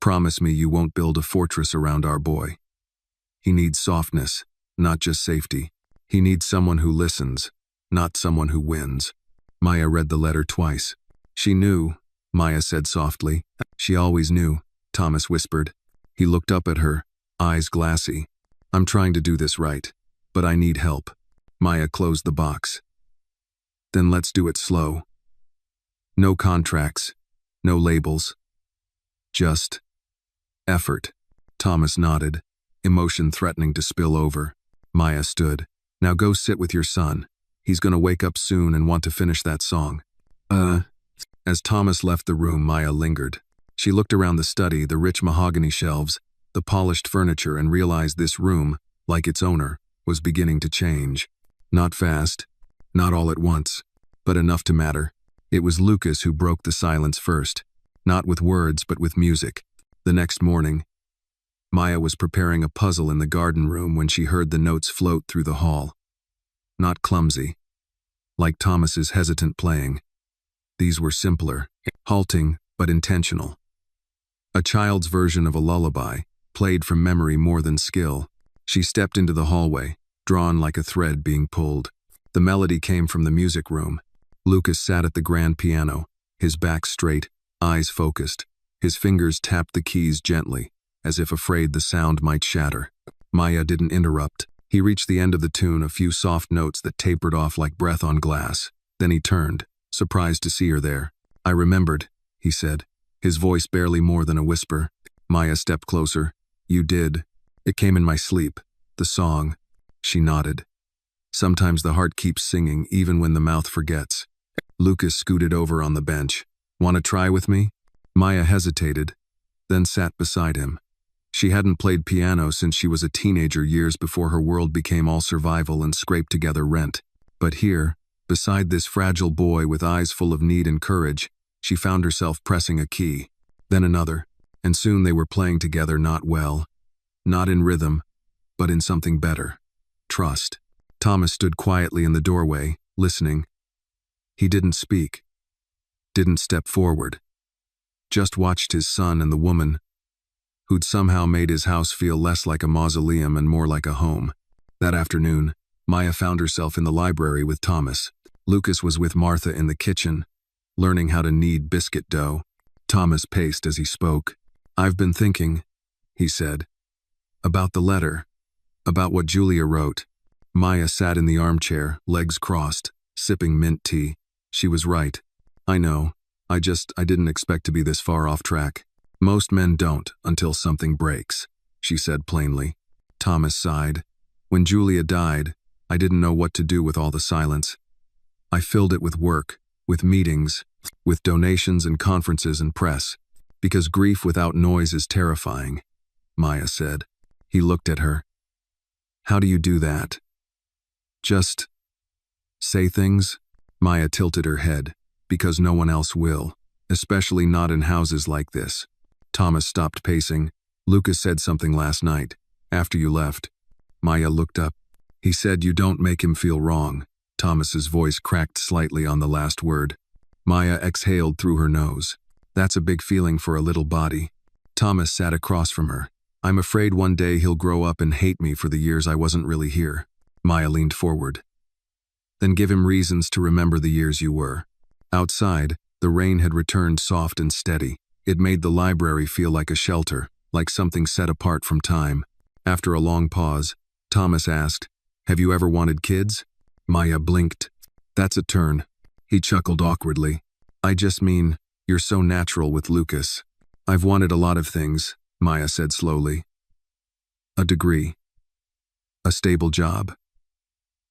Promise me you won't build a fortress around our boy. He needs softness, not just safety. He needs someone who listens, not someone who wins." Maya read the letter twice. "She knew," Maya said softly. "She always knew," Thomas whispered. He looked up at her, eyes glassy. "I'm trying to do this right, but I need help." Maya closed the box. "Then let's do it slow. No contracts, no labels. Just effort." Thomas nodded, emotion threatening to spill over. Maya stood. "Now go sit with your son. He's gonna wake up soon and want to finish that song." As Thomas left the room, Maya lingered. She looked around the study, the rich mahogany shelves, the polished furniture, and realized this room, like its owner, was beginning to change. Not fast, not all at once, but enough to matter. It was Lucas who broke the silence first, not with words but with music. The next morning, Maya was preparing a puzzle in the garden room when she heard the notes float through the hall. Not clumsy, like Thomas's hesitant playing. These were simpler, halting, but intentional. A child's version of a lullaby, played from memory more than skill. She stepped into the hallway, drawn like a thread being pulled. The melody came from the music room. Lucas sat at the grand piano, his back straight, eyes focused. His fingers tapped the keys gently, as if afraid the sound might shatter. Maya didn't interrupt. He reached the end of the tune, a few soft notes that tapered off like breath on glass. Then he turned, surprised to see her there. "I remembered," he said, his voice barely more than a whisper. Maya stepped closer. "You did. It came in my sleep. The song." She nodded. "Sometimes the heart keeps singing even when the mouth forgets." Lucas scooted over on the bench. "Want to try with me?" Maya hesitated, then sat beside him. She hadn't played piano since she was a teenager, years before her world became all survival and scraped together rent. But here, beside this fragile boy with eyes full of need and courage, she found herself pressing a key, then another, and soon they were playing together, not well, not in rhythm, but in something better: trust. Thomas stood quietly in the doorway, listening. He didn't speak, didn't step forward, just watched his son and the woman who'd somehow made his house feel less like a mausoleum and more like a home. That afternoon, Maya found herself in the library with Thomas. Lucas was with Martha in the kitchen, learning how to knead biscuit dough. Thomas paced as he spoke. "I've been thinking," he said, "about the letter, about what Julia wrote." Maya sat in the armchair, legs crossed, sipping mint tea. She was right. "I know. I didn't expect to be this far off track. Most men don't until something breaks," she said plainly. Thomas sighed. "When Julia died, I didn't know what to do with all the silence. I filled it with work, with meetings, with donations and conferences and press. Because grief without noise is terrifying," Maya said. He looked at her. "How do you do that? Just say things?" Maya tilted her head. "Because no one else will, especially not in houses like this." Thomas stopped pacing. "Lucas said something last night, after you left." Maya looked up. "He said you don't make him feel wrong." Thomas's voice cracked slightly on the last word. Maya exhaled through her nose. "That's a big feeling for a little body." Thomas sat across from her. "I'm afraid one day he'll grow up and hate me for the years I wasn't really here." Maya leaned forward. "Then give him reasons to remember the years you were." Outside, the rain had returned, soft and steady. It made the library feel like a shelter, like something set apart from time. After a long pause, Thomas asked, "Have you ever wanted kids?" Maya blinked. "That's a turn." He chuckled awkwardly. "I just mean, you're so natural with Lucas." "I've wanted a lot of things," Maya said slowly. "A degree. A stable job.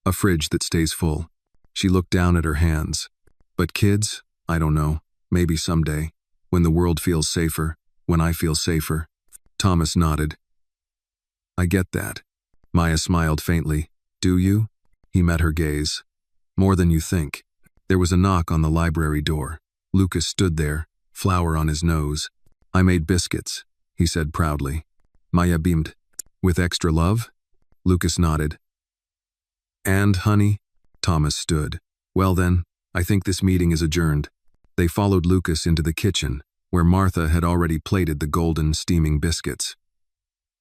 A fridge that stays full." She looked down at her hands. "But kids? I don't know. Maybe someday. When the world feels safer. When I feel safer." Thomas nodded. "I get that." Maya smiled faintly. "Do you?" He met her gaze. "More than you think." There was a knock on the library door. Lucas stood there, flour on his nose. "I made biscuits," he said proudly. Maya beamed. "With extra love?" Lucas nodded. "And, honey?" Thomas stood. "Well then, I think this meeting is adjourned." They followed Lucas into the kitchen, where Martha had already plated the golden, steaming biscuits.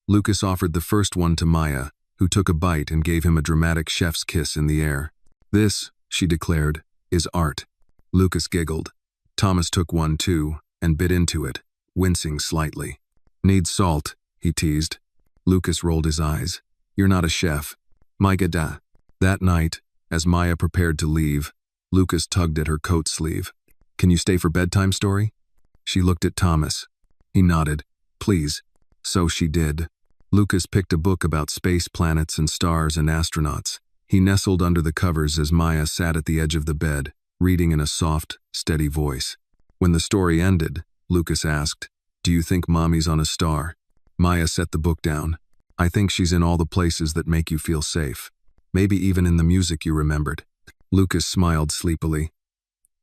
Lucas offered the first one to Maya, who took a bite and gave him a dramatic chef's kiss in the air. "This," she declared, "is art." Lucas giggled. Thomas took one too, and bit into it, wincing slightly. "Needs salt," he teased. Lucas rolled his eyes. "You're not a chef." "Micah da." That night, as Maya prepared to leave, Lucas tugged at her coat sleeve. "Can you stay for bedtime story?" She looked at Thomas. He nodded. "Please." So she did. Lucas picked a book about space planets and stars and astronauts. He nestled under the covers as Maya sat at the edge of the bed, reading in a soft, steady voice. When the story ended, Lucas asked, "Do you think Mommy's on a star?" Maya set the book down. "I think she's in all the places that make you feel safe. Maybe even in the music you remembered." Lucas smiled sleepily.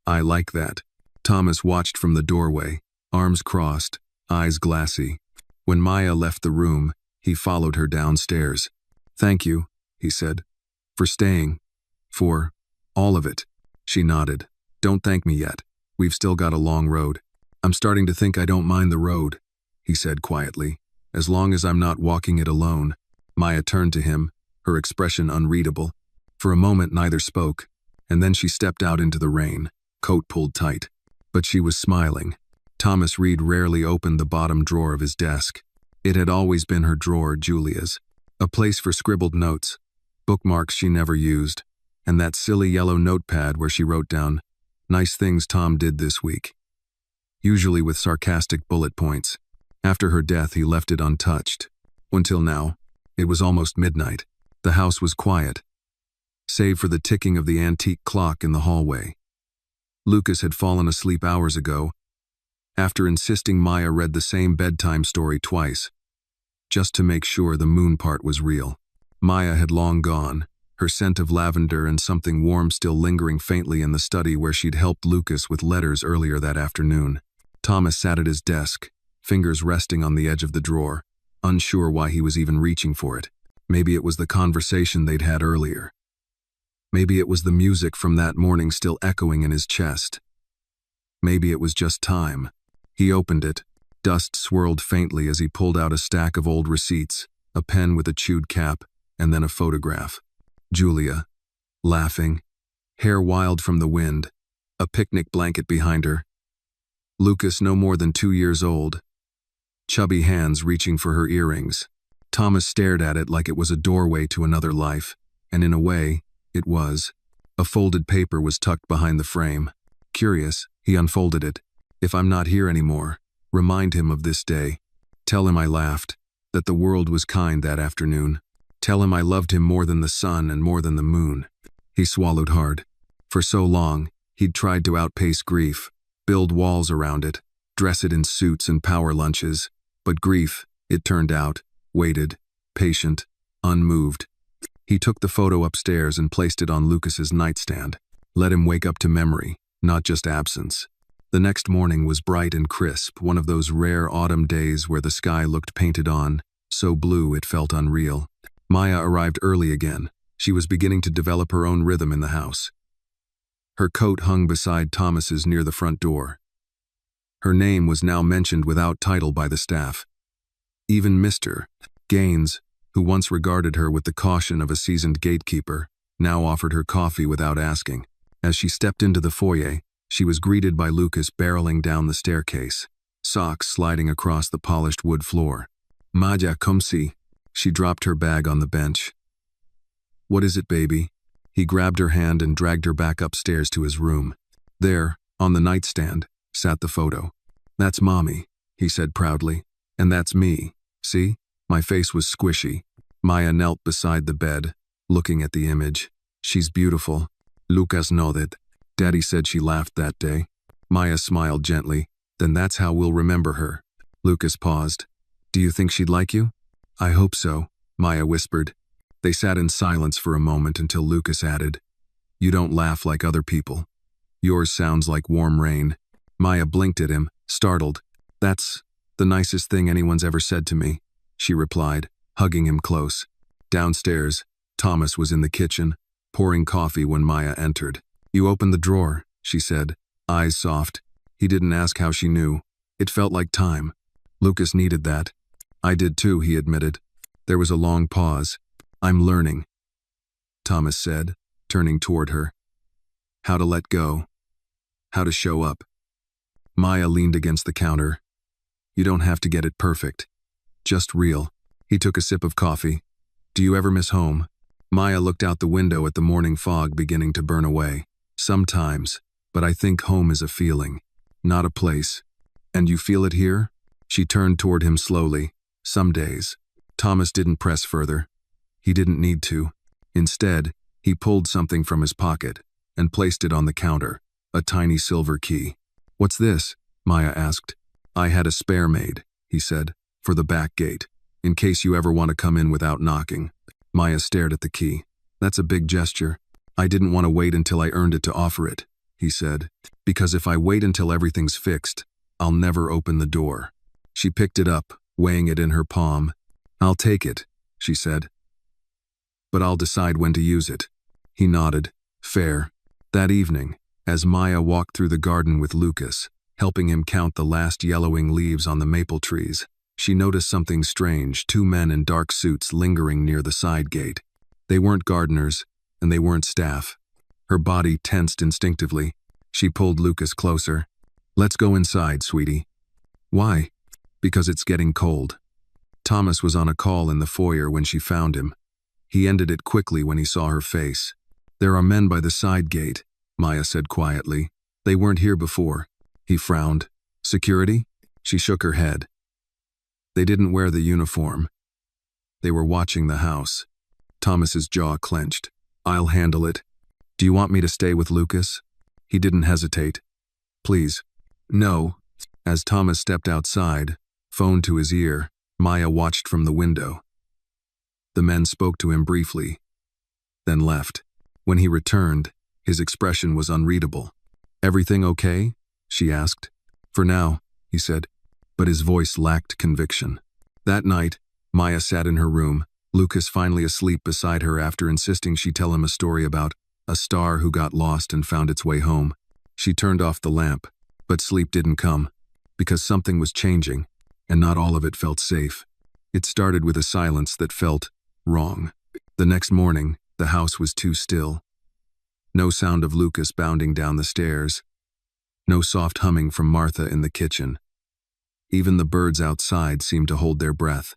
"I like that." Thomas watched from the doorway, arms crossed, eyes glassy. When Maya left the room, he followed her downstairs. "Thank you," he said, "for staying. For all of it." She nodded. Don't thank me yet. We've still got a long road. I'm starting to think I don't mind the road, he said quietly, as long as I'm not walking it alone. Maya turned to him, her expression unreadable. For a moment neither spoke, and then she stepped out into the rain, coat pulled tight. But she was smiling. Thomas Reed rarely opened the bottom drawer of his desk. It had always been her drawer, Julia's. A place for scribbled notes, bookmarks she never used, and that silly yellow notepad where she wrote down, "Nice things Tom did this week," usually with sarcastic bullet points. After her death, he left it untouched. Until now. It was almost midnight. The house was quiet, save for the ticking of the antique clock in the hallway. Lucas had fallen asleep hours ago, after insisting Maya read the same bedtime story twice, just to make sure the moon part was real. Maya had long gone, her scent of lavender and something warm still lingering faintly in the study where she'd helped Lucas with letters earlier that afternoon. Thomas sat at his desk, fingers resting on the edge of the drawer, unsure why he was even reaching for it. Maybe it was the conversation they'd had earlier. Maybe it was the music from that morning still echoing in his chest. Maybe it was just time. He opened it. Dust swirled faintly as he pulled out a stack of old receipts, a pen with a chewed cap, and then a photograph. Julia, laughing, hair wild from the wind, a picnic blanket behind her. Lucas no more than 2 years old, chubby hands reaching for her earrings. Thomas stared at it like it was a doorway to another life, and in a way, it was. A folded paper was tucked behind the frame. Curious, he unfolded it. "If I'm not here anymore, remind him of this day. Tell him I laughed, that the world was kind that afternoon. Tell him I loved him more than the sun and more than the moon." He swallowed hard. For so long, he'd tried to outpace grief, build walls around it, dress it in suits and power lunches. But grief, it turned out, waited, patient, unmoved. He took the photo upstairs and placed it on Lucas's nightstand. Let him wake up to memory, not just absence. The next morning was bright and crisp, one of those rare autumn days where the sky looked painted on, so blue it felt unreal. Maya arrived early again. She was beginning to develop her own rhythm in the house. Her coat hung beside Thomas's near the front door. Her name was now mentioned without title by the staff. Even Mr. Gaines, who once regarded her with the caution of a seasoned gatekeeper, now offered her coffee without asking. As she stepped into the foyer, she was greeted by Lucas barreling down the staircase, socks sliding across the polished wood floor. "Maja, come see." She dropped her bag on the bench. "What is it, baby?" He grabbed her hand and dragged her back upstairs to his room. There, on the nightstand, sat the photo. "That's Mommy," he said proudly. "And that's me. See? My face was squishy." Maya knelt beside the bed, looking at the image. "She's beautiful." Lucas nodded. "Daddy said she laughed that day." Maya smiled gently. "Then that's how we'll remember her." Lucas paused. "Do you think she'd like you?" "I hope so," Maya whispered. They sat in silence for a moment until Lucas added, "You don't laugh like other people. Yours sounds like warm rain." Maya blinked at him, startled. "That's the nicest thing anyone's ever said to me," she replied, hugging him close. Downstairs, Thomas was in the kitchen, pouring coffee when Maya entered. "You opened the drawer," she said, eyes soft. He didn't ask how she knew. It felt like time. Lucas needed that. "I did too," he admitted. There was a long pause. "I'm learning," Thomas said, turning toward her. "How to let go. How to show up." Maya leaned against the counter. "You don't have to get it perfect. Just real." He took a sip of coffee. "Do you ever miss home?" Maya looked out the window at the morning fog beginning to burn away. "Sometimes, but I think home is a feeling, not a place." "And you feel it here?" She turned toward him slowly. "Some days." Thomas didn't press further. He didn't need to. Instead, he pulled something from his pocket and placed it on the counter, a tiny silver key. "What's this?" Maya asked. "I had a spare made," he said, "for the back gate, in case you ever want to come in without knocking." Maya stared at the key. "That's a big gesture." "I didn't want to wait until I earned it to offer it," he said, "because if I wait until everything's fixed, I'll never open the door." She picked it up, weighing it in her palm. "I'll take it," she said, "but I'll decide when to use it." He nodded. "Fair. That evening, as Maya walked through the garden with Lucas, helping him count the last yellowing leaves on the maple trees, she noticed something strange, two men in dark suits lingering near the side gate. They weren't gardeners, and they weren't staff. Her body tensed instinctively. She pulled Lucas closer. "Let's go inside, sweetie." "Why?" "Because it's getting cold." Thomas was on a call in the foyer when she found him. He ended it quickly when he saw her face. "There are men by the side gate," Maya said quietly. "They weren't here before." He frowned. "Security?" She shook her head. "They didn't wear the uniform. They were watching the house." Thomas's jaw clenched. "I'll handle it. Do you want me to stay with Lucas?" He didn't hesitate. "Please." "No." As Thomas stepped outside, phone to his ear, Maya watched from the window. The men spoke to him briefly, then left. When he returned, his expression was unreadable. "Everything okay?" she asked. "For now," he said, but his voice lacked conviction. That night, Maya sat in her room, Lucas finally asleep beside her after insisting she tell him a story about a star who got lost and found its way home. She turned off the lamp, but sleep didn't come, because something was changing, and not all of it felt safe. It started with a silence that felt wrong. The next morning, the house was too still. No sound of Lucas bounding down the stairs. No soft humming from Martha in the kitchen. Even the birds outside seemed to hold their breath.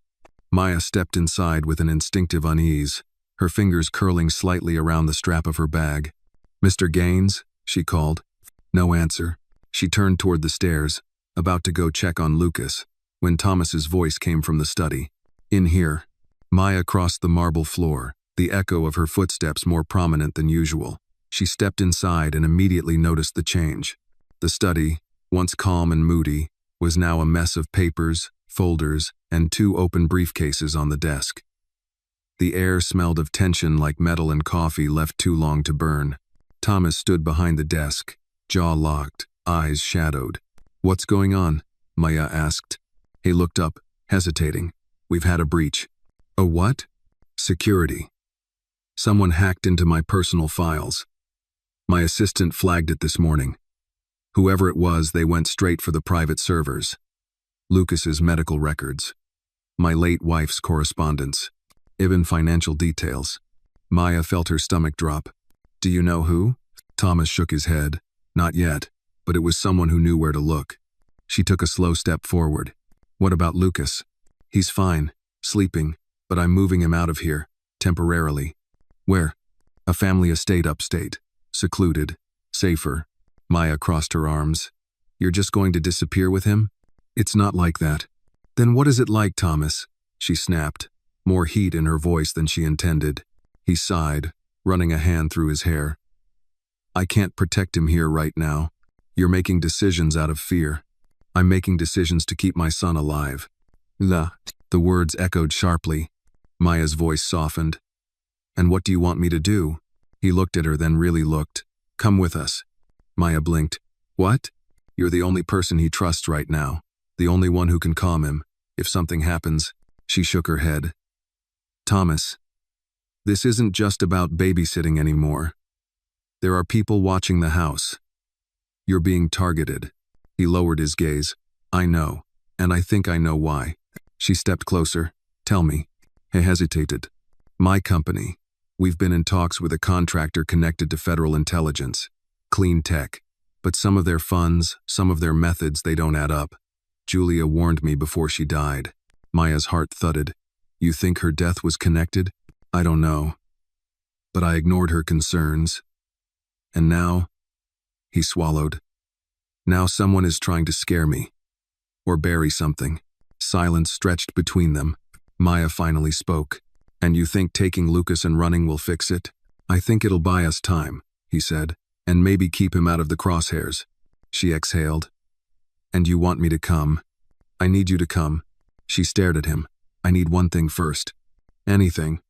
Maya stepped inside with an instinctive unease, her fingers curling slightly around the strap of her bag. "Mr. Gaines?" she called. No answer. She turned toward the stairs, about to go check on Lucas, when Thomas's voice came from the study. "In here." Maya crossed the marble floor, the echo of her footsteps more prominent than usual. She stepped inside and immediately noticed the change. The study, once calm and moody, was now a mess of papers, folders, and two open briefcases on the desk. The air smelled of tension like metal and coffee left too long to burn. Thomas stood behind the desk, jaw locked, eyes shadowed. "What's going on?" Maya asked. He looked up, hesitating. "We've had a breach." "A what?" "Security. Someone hacked into my personal files. My assistant flagged it this morning. Whoever it was, they went straight for the private servers. Lucas's medical records. My late wife's correspondence. Even financial details." Maya felt her stomach drop. "Do you know who?" Thomas shook his head. "Not yet, but it was someone who knew where to look." She took a slow step forward. "What about Lucas?" "He's fine, sleeping, but I'm moving him out of here, temporarily." "Where?" "A family estate upstate. Secluded. Safer." Maya crossed her arms. "You're just going to disappear with him?" "It's not like that." "Then what is it like, Thomas?" she snapped, more heat in her voice than she intended. He sighed, running a hand through his hair. "I can't protect him here right now. You're making decisions out of fear. I'm making decisions to keep my son alive." "La." The words echoed sharply. Maya's voice softened. "And what do you want me to do?" He looked at her, then really looked. "Come with us." Maya blinked. "What?" "You're the only person he trusts right now. The only one who can calm him. If something happens." She shook her head. "Thomas, this isn't just about babysitting anymore. There are people watching the house. You're being targeted." He lowered his gaze. "I know, and I think I know why." She stepped closer. "Tell me." He hesitated. "My company. We've been in talks with a contractor connected to federal intelligence. Clean tech. But some of their funds, some of their methods, they don't add up. Julia warned me before she died." Maya's heart thudded. "You think her death was connected?" "I don't know. But I ignored her concerns. And now," he swallowed, "now someone is trying to scare me. Or bury something." Silence stretched between them. Maya finally spoke. "And you think taking Lucas and running will fix it?" "I think it'll buy us time," he said, "and maybe keep him out of the crosshairs." She exhaled. "And you want me to come?" "I need you to come." She stared at him. "I need one thing first." "Anything.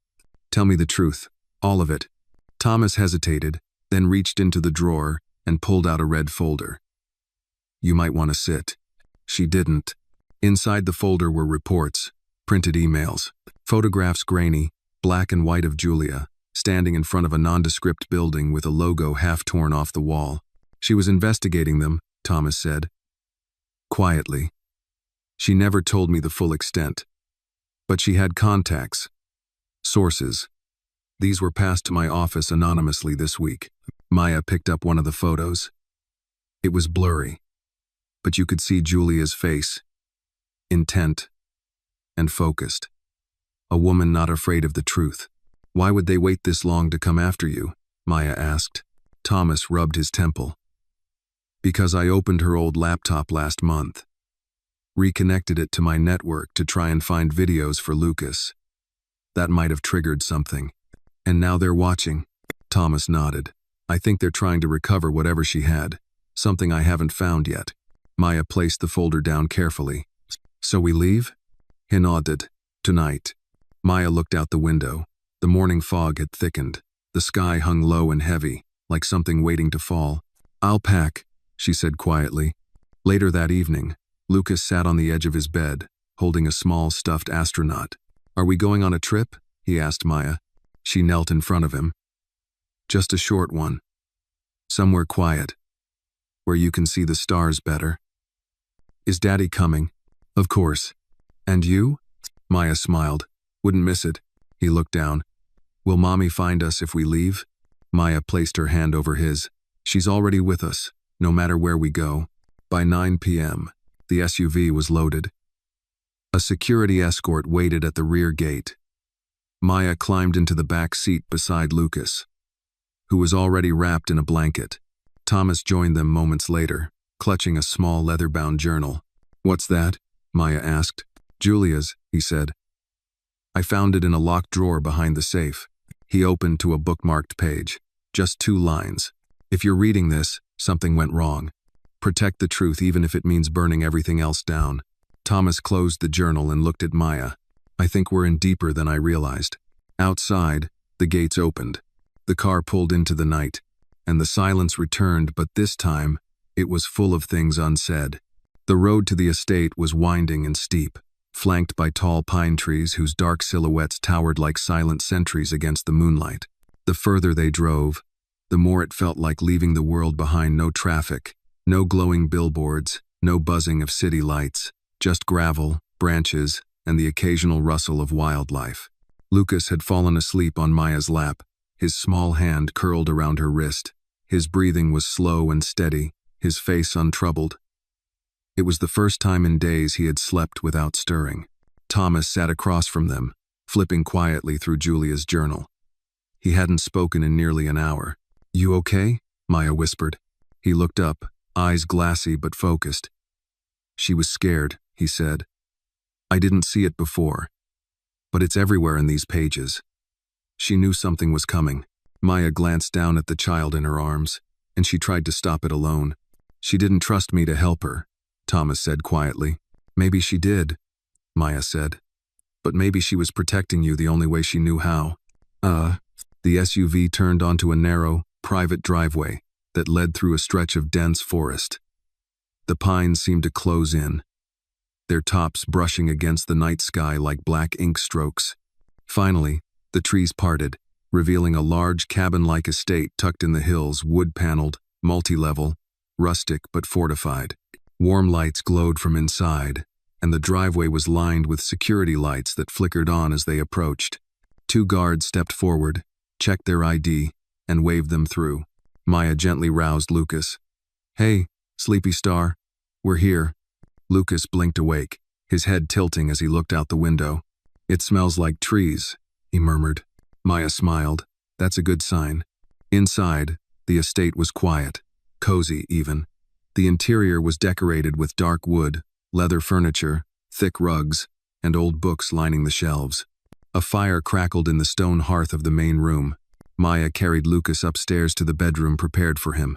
Tell me the truth. All of it." Thomas hesitated, then reached into the drawer and pulled out a red folder. "You might want to sit." She didn't. Inside the folder were reports, printed emails, photographs grainy, black and white of Julia, standing in front of a nondescript building with a logo half torn off the wall. She was investigating them, Thomas said. Quietly. She never told me the full extent. But she had contacts. Sources. These were passed to my office anonymously this week. Maya picked up one of the photos. It was blurry, but you could see Julia's face. Intent. And focused. A woman not afraid of the truth. Why would they wait this long to come after you? Maya asked. Thomas rubbed his temple. Because I opened her old laptop last month. Reconnected it to my network to try and find videos for Lucas. That might have triggered something. And now they're watching. Thomas nodded. I think they're trying to recover whatever she had. Something I haven't found yet. Maya placed the folder down carefully. So we leave? He nodded. Tonight. Maya looked out the window. The morning fog had thickened. The sky hung low and heavy, like something waiting to fall. I'll pack, she said quietly. Later that evening, Lucas sat on the edge of his bed, holding a small stuffed astronaut. Are we going on a trip? He asked Maya. She knelt in front of him. Just a short one. Somewhere quiet. Where you can see the stars better. Is Daddy coming? Of course. And you? Maya smiled. Wouldn't miss it. He looked down. Will Mommy find us if we leave? Maya placed her hand over his. She's already with us, no matter where we go. By 9 p.m., the SUV was loaded. A security escort waited at the rear gate. Maya climbed into the back seat beside Lucas, who was already wrapped in a blanket. Thomas joined them moments later, clutching a small leather-bound journal. What's that? Maya asked. Julia's, he said. I found it in a locked drawer behind the safe. He opened to a bookmarked page. Just 2 lines. If you're reading this, something went wrong. Protect the truth even if it means burning everything else down. Thomas closed the journal and looked at Maya. I think we're in deeper than I realized. Outside, the gates opened. The car pulled into the night, and the silence returned, but this time, it was full of things unsaid. The road to the estate was winding and steep, flanked by tall pine trees whose dark silhouettes towered like silent sentries against the moonlight. The further they drove, the more it felt like leaving the world behind. No traffic, no glowing billboards, no buzzing of city lights, just gravel, branches, and the occasional rustle of wildlife. Lucas had fallen asleep on Maya's lap, his small hand curled around her wrist. His breathing was slow and steady, his face untroubled. It was the first time in days he had slept without stirring. Thomas sat across from them, flipping quietly through Julia's journal. He hadn't spoken in nearly an hour. You okay? Maya whispered. He looked up, eyes glassy but focused. She was scared, he said. I didn't see it before, but it's everywhere in these pages. She knew something was coming. Maya glanced down at the child in her arms, and she tried to stop it alone. She didn't trust me to help her, Thomas said quietly. Maybe she did, Maya said. But maybe she was protecting you the only way she knew how. The SUV turned onto a narrow, private driveway that led through a stretch of dense forest. The pines seemed to close in, their tops brushing against the night sky like black ink strokes. Finally, the trees parted, revealing a large cabin-like estate tucked in the hills, wood-paneled, multi-level, rustic but fortified. Warm lights glowed from inside, and the driveway was lined with security lights that flickered on as they approached. 2 guards stepped forward, checked their ID, and waved them through. Maya gently roused Lucas. Hey, sleepy star, we're here. Lucas blinked awake, his head tilting as he looked out the window. It smells like trees, he murmured. Maya smiled. That's a good sign. Inside, the estate was quiet, cozy even. The interior was decorated with dark wood, leather furniture, thick rugs, and old books lining the shelves. A fire crackled in the stone hearth of the main room. Maya carried Lucas upstairs to the bedroom prepared for him.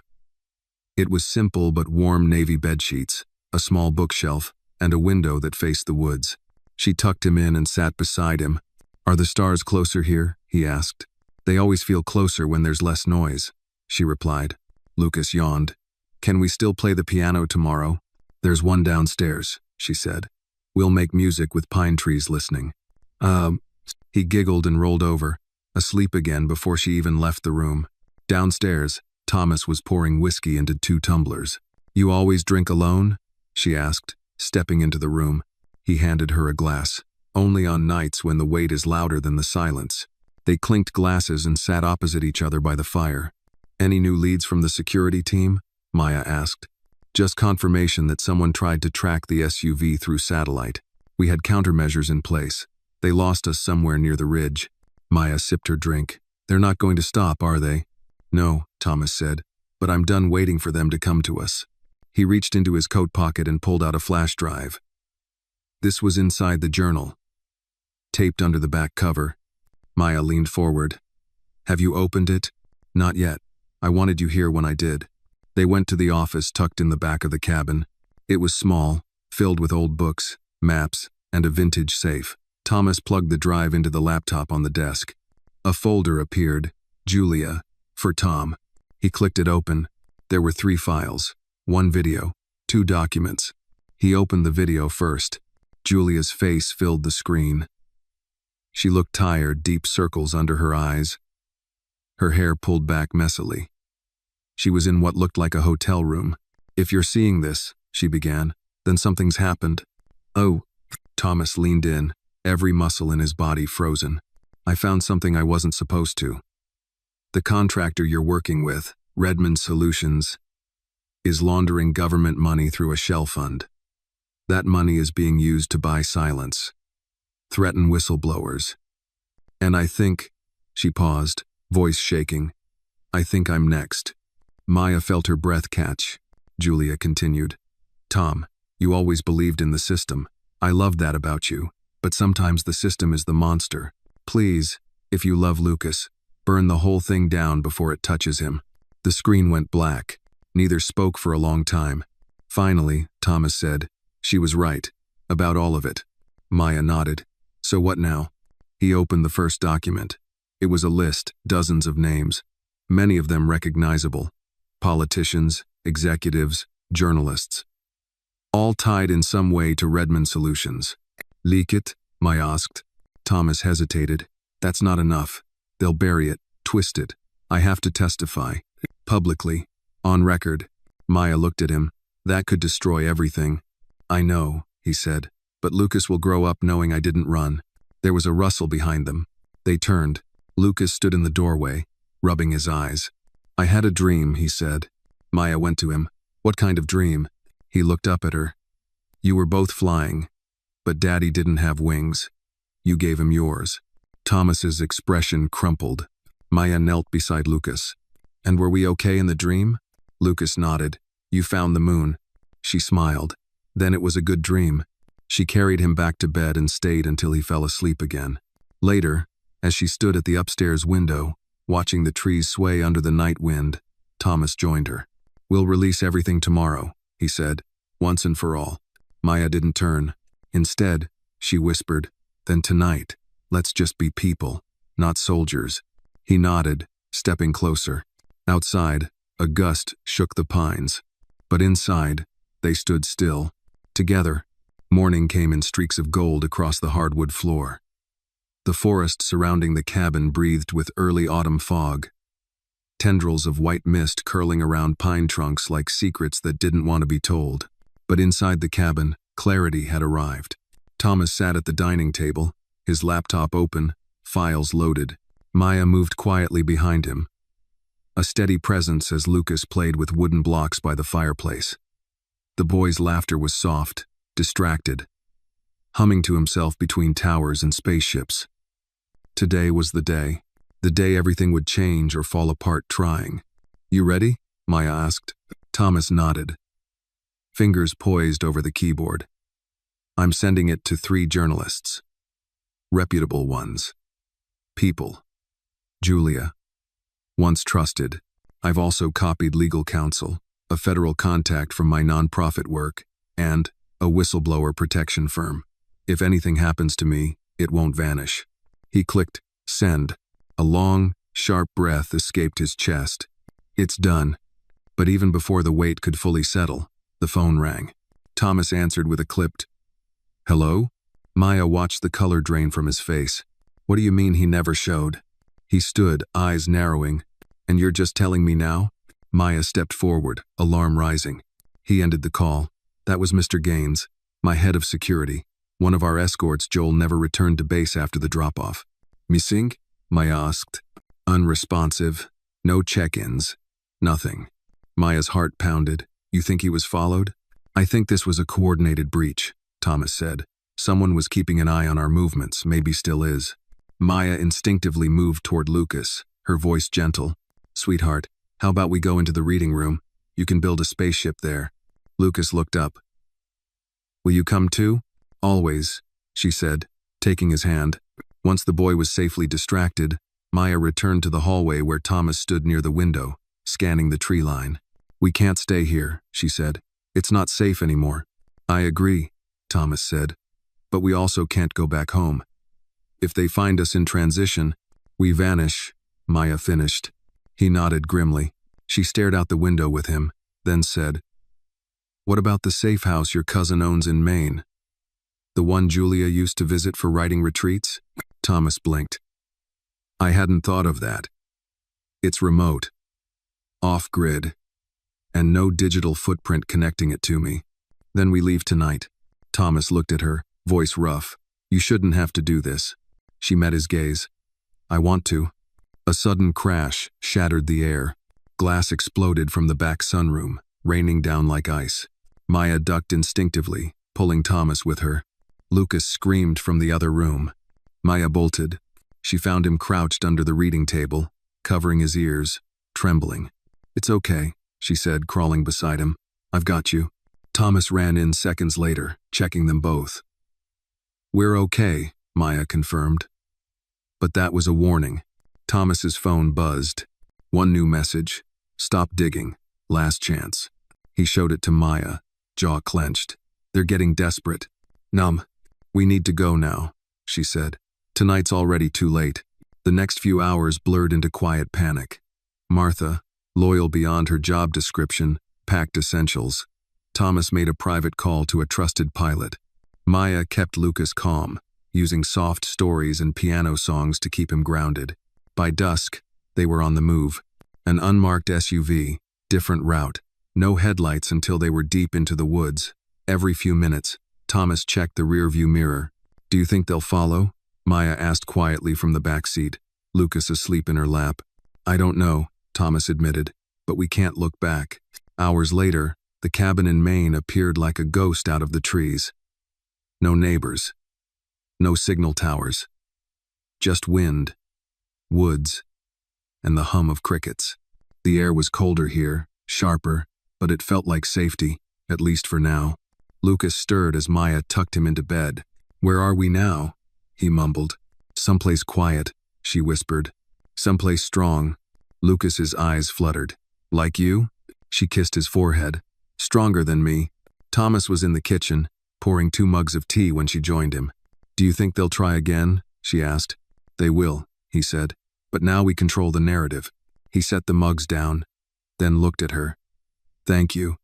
It was simple but warm navy bedsheets, a small bookshelf, and a window that faced the woods. She tucked him in and sat beside him. Are the stars closer here? He asked. They always feel closer when there's less noise, she replied. Lucas yawned. Can we still play the piano tomorrow? There's one downstairs, she said. We'll make music with pine trees listening. He giggled and rolled over. asleep again before she even left the room. Downstairs, Thomas was pouring whiskey into 2 tumblers. "You always drink alone?" she asked, stepping into the room. He handed her a glass. "Only on nights when the weight is louder than the silence." They clinked glasses and sat opposite each other by the fire. "Any new leads from the security team?" Maya asked. "Just confirmation that someone tried to track the SUV through satellite. We had countermeasures in place. They lost us somewhere near the ridge." Maya sipped her drink. "They're not going to stop, are they?" "No," Thomas said, "but I'm done waiting for them to come to us." He reached into his coat pocket and pulled out a flash drive. This was inside the journal, taped under the back cover. Maya leaned forward. "Have you opened it?" "Not yet. I wanted you here when I did." They went to the office tucked in the back of the cabin. It was small, filled with old books, maps, and a vintage safe. Thomas plugged the drive into the laptop on the desk. A folder appeared, Julia, for Tom. He clicked it open. There were 3 files, 1 video, 2 documents. He opened the video first. Julia's face filled the screen. She looked tired, deep circles under her eyes. Her hair pulled back messily. She was in what looked like a hotel room. "If you're seeing this," she began, "then something's happened." "Oh." Thomas leaned in, every muscle in his body frozen. "I found something I wasn't supposed to. The contractor you're working with, Redmond Solutions, is laundering government money through a shell fund. That money is being used to buy silence, threaten whistleblowers. And I think," she paused, voice shaking, "I think I'm next." Maya felt her breath catch. Julia continued, "Tom, you always believed in the system. I love that about you, but sometimes the system is the monster. Please, if you love Lucas, burn the whole thing down before it touches him." The screen went black. Neither spoke for a long time. Finally, Thomas said, "She was right. About all of it." Maya nodded. "So what now?" He opened the first document. It was a list, dozens of names, many of them recognizable. Politicians, executives, journalists. All tied in some way to Redmond Solutions. "Leak it?" Maya asked. Thomas hesitated. "That's not enough. They'll bury it, twist it. I have to testify. Publicly. On record." Maya looked at him. "That could destroy everything." "I know," he said, "but Lucas will grow up knowing I didn't run." There was a rustle behind them. They turned. Lucas stood in the doorway, rubbing his eyes. "I had a dream," he said. Maya went to him. "What kind of dream?" He looked up at her. "You were both flying, but Daddy didn't have wings. You gave him yours." Thomas's expression crumpled. Maya knelt beside Lucas. "And were we okay in the dream?" Lucas nodded. "You found the moon." She smiled. "Then it was a good dream." She carried him back to bed and stayed until he fell asleep again. Later, as she stood at the upstairs window, watching the trees sway under the night wind, Thomas joined her. "We'll release everything tomorrow," he said, "once and for all." Maya didn't turn. Instead, she whispered, "Then tonight, let's just be people, not soldiers." He nodded, stepping closer. Outside, a gust shook the pines. But inside, they stood still. Together, morning came in streaks of gold across the hardwood floor. The forest surrounding the cabin breathed with early autumn fog. Tendrils of white mist curling around pine trunks like secrets that didn't want to be told. But inside the cabin, clarity had arrived. Thomas sat at the dining table, his laptop open, files loaded. Maya moved quietly behind him, a steady presence as Lucas played with wooden blocks by the fireplace. The boy's laughter was soft, distracted, humming to himself between towers and spaceships. Today was the day everything would change or fall apart trying. "You ready?" Maya asked. Thomas nodded, fingers poised over the keyboard. "I'm sending it to 3 journalists. Reputable ones. People. Julia. Once trusted. I've also copied legal counsel, a federal contact from my nonprofit work, and a whistleblower protection firm. If anything happens to me, it won't vanish." He clicked send. A long, sharp breath escaped his chest. "It's done." But even before the weight could fully settle, the phone rang. Thomas answered with a clipped, "Hello?" Maya watched the color drain from his face. "What do you mean he never showed?" He stood, eyes narrowing. "And you're just telling me now?" Maya stepped forward, alarm rising. He ended the call. "That was Mr. Gaines, my head of security. One of our escorts, Joel, never returned to base after the drop-off." "Missing?" Maya asked. "Unresponsive. No check-ins. Nothing." Maya's heart pounded. "You think he was followed?" "I think this was a coordinated breach," Thomas said. "Someone was keeping an eye on our movements, maybe still is." Maya instinctively moved toward Lucas, her voice gentle. "Sweetheart, how about we go into the reading room? You can build a spaceship there." Lucas looked up. "Will you come too?" "Always," she said, taking his hand. Once the boy was safely distracted, Maya returned to the hallway where Thomas stood near the window, scanning the tree line. "We can't stay here," she said. "It's not safe anymore." "I agree," Thomas said. "But we also can't go back home. If they find us in transition, we vanish," Maya finished. He nodded grimly. She stared out the window with him, then said, "What about the safe house your cousin owns in Maine? The one Julia used to visit for writing retreats?" Thomas blinked. "I hadn't thought of that. It's remote, off-grid, and no digital footprint connecting it to me. Then we leave tonight." Thomas looked at her, voice rough. "You shouldn't have to do this." She met his gaze. "I want to." A sudden crash shattered the air. Glass exploded from the back sunroom, raining down like ice. Maya ducked instinctively, pulling Thomas with her. Lucas screamed from the other room. Maya bolted. She found him crouched under the reading table, covering his ears, trembling. "It's okay," she said, crawling beside him. "I've got you." Thomas ran in seconds later, checking them both. "We're okay," Maya confirmed. But that was a warning. Thomas's phone buzzed. One new message. "Stop digging. Last chance." He showed it to Maya, jaw clenched. "They're getting desperate." "Numb. We need to go now," she said. "Tonight's already too late." The next few hours blurred into quiet panic. Martha, loyal beyond her job description, packed essentials. Thomas made a private call to a trusted pilot. Maya kept Lucas calm, using soft stories and piano songs to keep him grounded. By dusk, they were on the move. An unmarked SUV, different route, no headlights until they were deep into the woods. Every few minutes, Thomas checked the rearview mirror. "Do you think they'll follow?" Maya asked quietly from the back seat, Lucas asleep in her lap. "I don't know," Thomas admitted, "but we can't look back." Hours later, the cabin in Maine appeared like a ghost out of the trees. No neighbors. No signal towers. Just wind, woods, and the hum of crickets. The air was colder here, sharper, but it felt like safety, at least for now. Lucas stirred as Maya tucked him into bed. "Where are we now?" he mumbled. "Someplace quiet," she whispered. "Someplace strong." Lucas's eyes fluttered. "Like you?" She kissed his forehead. "Stronger than me." Thomas was in the kitchen, pouring 2 mugs of tea when she joined him. "Do you think they'll try again?" she asked. "They will," he said. "But now we control the narrative." He set the mugs down, then looked at her. "Thank you.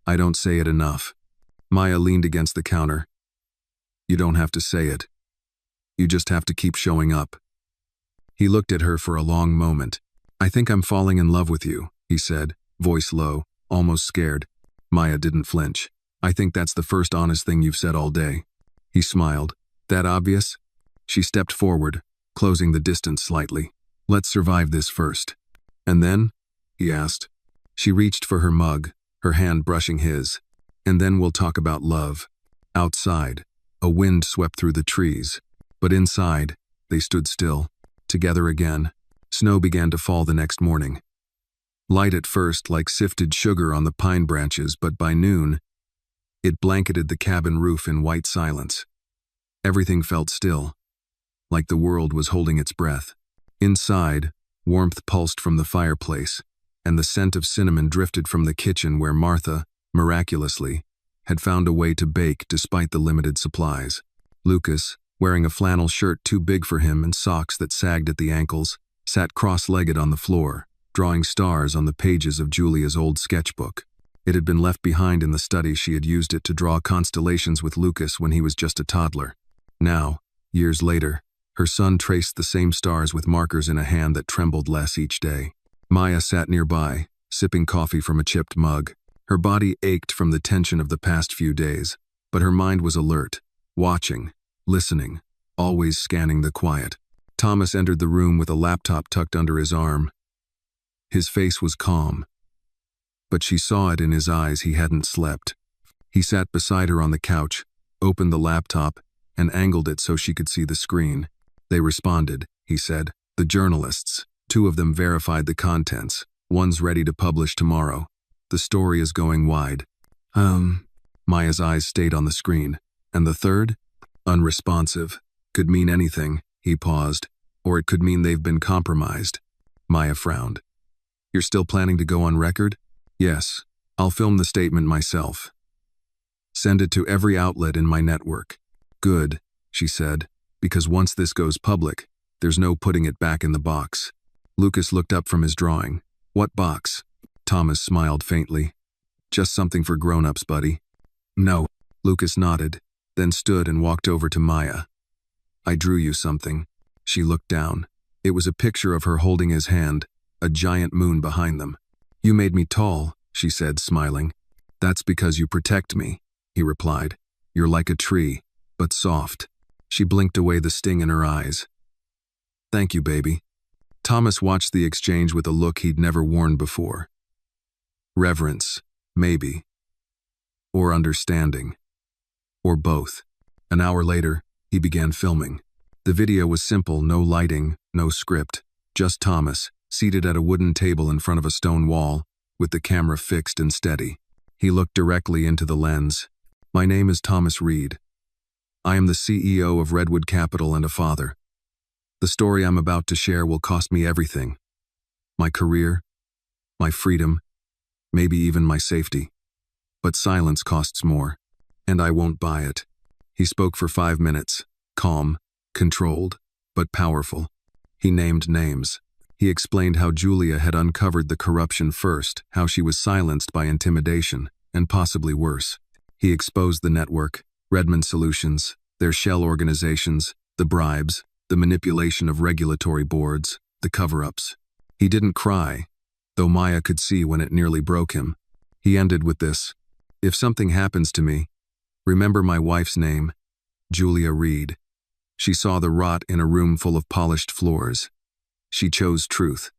I don't say it enough." Maya leaned against the counter. "You don't have to say it. You just have to keep showing up." He looked at her for a long moment. "I think I'm falling in love with you," he said, voice low, almost scared. Maya didn't flinch. "I think that's the first honest thing you've said all day." He smiled. "That obvious?" She stepped forward, closing the distance slightly. "Let's survive this first." "And then?" he asked. She reached for her mug, her hand brushing his. "And then we'll talk about love." Outside, a wind swept through the trees. But inside, they stood still, together again. Snow began to fall the next morning. Light at first like sifted sugar on the pine branches, but by noon, it blanketed the cabin roof in white silence. Everything felt still, like the world was holding its breath. Inside, warmth pulsed from the fireplace, and the scent of cinnamon drifted from the kitchen where Martha, miraculously, had found a way to bake despite the limited supplies. Lucas, wearing a flannel shirt too big for him and socks that sagged at the ankles, sat cross-legged on the floor, drawing stars on the pages of Julia's old sketchbook. It had been left behind in the study. She had used it to draw constellations with Lucas when he was just a toddler. Now, years later, Her son traced the same stars with markers in a hand that trembled less each day. Maya sat nearby, sipping coffee from a chipped mug. Her body ached from the tension of the past few days, but her mind was alert, watching, listening, always scanning the quiet. Thomas entered the room with a laptop tucked under his arm. His face was calm, but she saw it in his eyes. He hadn't slept. He sat beside her on the couch, opened the laptop, and angled it so she could see the screen. They responded, he said. The journalists. 2 of them verified the contents. One's ready to publish tomorrow. The story is going wide. Maya's eyes stayed on the screen. And the third? Unresponsive. Could mean anything. He paused. Or it could mean they've been compromised. Maya frowned. You're still planning to go on record? Yes. I'll film the statement myself. Send it to every outlet in my network. Good, she said, because once this goes public, there's no putting it back in the box. Lucas looked up from his drawing. What box? Thomas smiled faintly. Just something for grown-ups, buddy. No. Lucas nodded, then stood and walked over to Maya. I drew you something. She looked down. It was a picture of her holding his hand, a giant moon behind them. You made me tall, she said, smiling. That's because you protect me, he replied. You're like a tree, but soft. She blinked away the sting in her eyes. Thank you, baby. Thomas watched the exchange with a look he'd never worn before. Reverence, maybe. Or understanding. Or both. An hour later, he began filming. The video was simple, no lighting, no script. Just Thomas, seated at a wooden table in front of a stone wall, with the camera fixed and steady. He looked directly into the lens. My name is Thomas Reed. I am the CEO of Redwood Capital and a father. The story I'm about to share will cost me everything. My career, my freedom, maybe even my safety. But silence costs more, and I won't buy it. He spoke for 5 minutes, calm, controlled, but powerful. He named names. He explained how Julia had uncovered the corruption first, how she was silenced by intimidation, and possibly worse. He exposed the network, Redmond Solutions, their shell organizations, the bribes, the manipulation of regulatory boards, the cover-ups. He didn't cry, though Maya could see when it nearly broke him. He ended with this. If something happens to me, remember my wife's name, Julia Reed. She saw the rot in a room full of polished floors. She chose truth.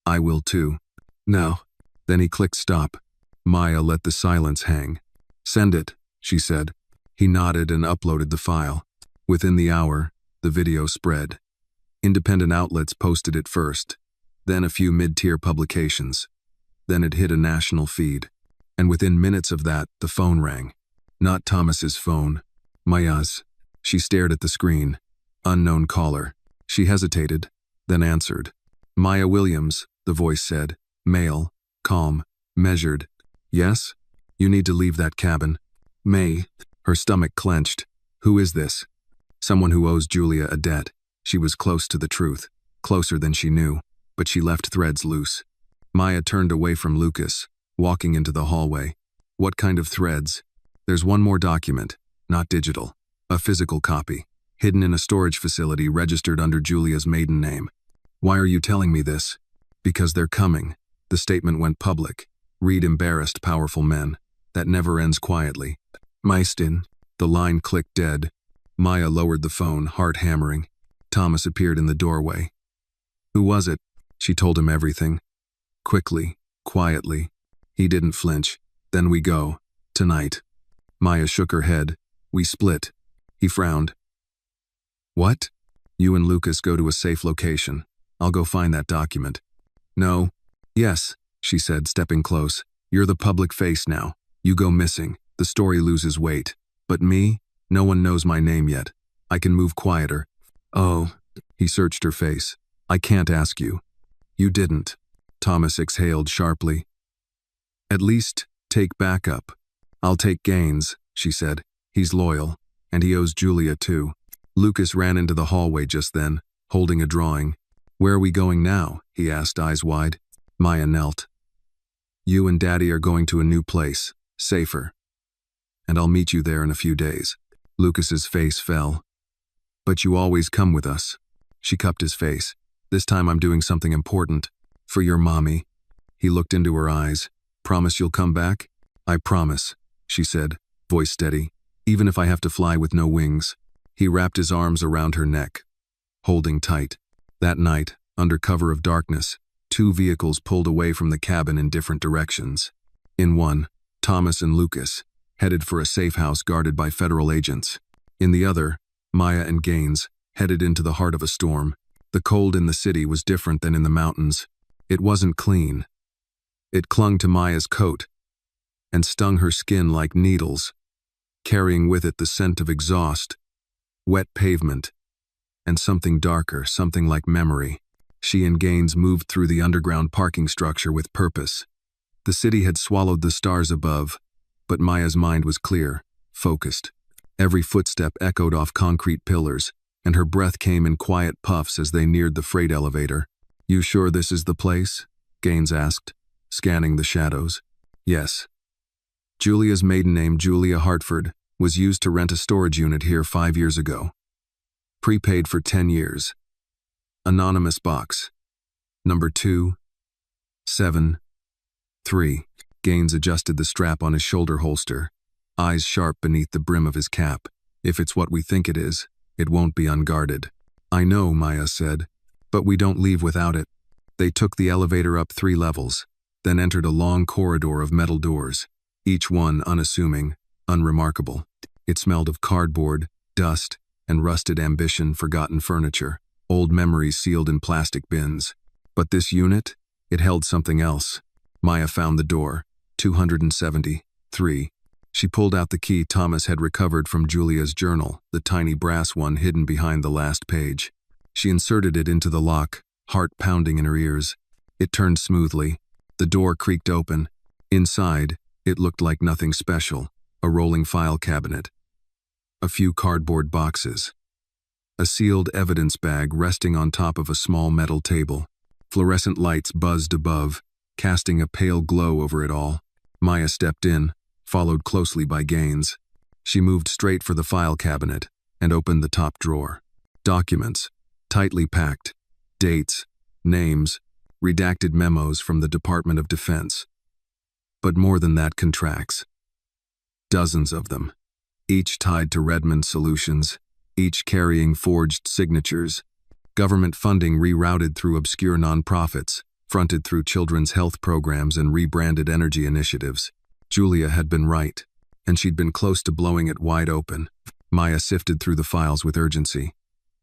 I will too. No. Then he clicked stop. Maya let the silence hang. Send it, she said. He nodded and uploaded the file. Within the hour, the video spread. Independent outlets posted it first, then a few mid-tier publications. Then it hit a national feed. And within minutes of that, the phone rang. Not Thomas's phone, Maya's. She stared at the screen. Unknown caller. She hesitated, then answered. Maya Williams, the voice said. Male, calm, measured. Yes? You need to leave that cabin. May. Her stomach clenched. Who is this? Someone who owes Julia a debt. She was close to the truth, closer than she knew, but she left threads loose. Maya turned away from Lucas, walking into the hallway. What kind of threads? There's one more document, not digital. A physical copy, hidden in a storage facility registered under Julia's maiden name. Why are you telling me this? Because they're coming. The statement went public. Reed embarrassed powerful men. That never ends quietly. Maistin. The line clicked dead. Maya lowered the phone, heart hammering. Thomas appeared in the doorway. Who was it? She told him everything. Quickly, quietly. He didn't flinch. Then we go. Tonight. Maya shook her head. We split. He frowned. What? You and Lucas go to a safe location. I'll go find that document. No. Yes, she said, stepping close. You're the public face now. You go missing. The story loses weight. But me? No one knows my name yet. I can move quieter. Oh, he searched her face. I can't ask you. You didn't. Thomas exhaled sharply. At least, take backup. I'll take Gaines, she said. He's loyal, and he owes Julia too. Lucas ran into the hallway just then, holding a drawing. Where are we going now? He asked, eyes wide. Maya knelt. You and Daddy are going to a new place, safer. And I'll meet you there in a few days. Lucas's face fell. But you always come with us. She cupped his face. This time I'm doing something important. For your mommy. He looked into her eyes. Promise you'll come back? I promise, she said, voice steady, even if I have to fly with no wings. He wrapped his arms around her neck, holding tight. That night, under cover of darkness, 2 vehicles pulled away from the cabin in different directions. In one, Thomas and Lucas, headed for a safe house guarded by federal agents. In the other, Maya and Gaines, headed into the heart of a storm. The cold in the city was different than in the mountains. It wasn't clean. It clung to Maya's coat and stung her skin like needles, carrying with it the scent of exhaust, wet pavement, and something darker, something like memory. She and Gaines moved through the underground parking structure with purpose. The city had swallowed the stars above, but Maya's mind was clear, focused. Every footstep echoed off concrete pillars, and her breath came in quiet puffs as they neared the freight elevator. You sure this is the place? Gaines asked, scanning the shadows. Yes. Julia's maiden name, Julia Hartford, was used to rent a storage unit here 5 years ago. Prepaid for 10 years. Anonymous box. Number 273. Gaines adjusted the strap on his shoulder holster, eyes sharp beneath the brim of his cap. If it's what we think it is, it won't be unguarded. I know, Maya said, but we don't leave without it. They took the elevator up 3 levels, then entered a long corridor of metal doors, each one unassuming, unremarkable. It smelled of cardboard, dust, and rusted ambition, forgotten furniture, old memories sealed in plastic bins. But this unit, it held something else. Maya found the door, 273. She pulled out the key Thomas had recovered from Julia's journal, the tiny brass one hidden behind the last page. She inserted it into the lock, heart pounding in her ears. It turned smoothly. The door creaked open. Inside, it looked like nothing special. A rolling file cabinet. A few cardboard boxes. A sealed evidence bag resting on top of a small metal table. Fluorescent lights buzzed above, casting a pale glow over it all. Maya stepped in, followed closely by Gaines. She moved straight for the file cabinet and opened the top drawer. Documents, tightly packed. Dates, names, redacted memos from the Department of Defense. But more than that, contracts. Dozens of them, each tied to Redmond Solutions, each carrying forged signatures. Government funding rerouted through obscure nonprofits, fronted through children's health programs and rebranded energy initiatives. Julia had been right, and she'd been close to blowing it wide open. Maya sifted through the files with urgency.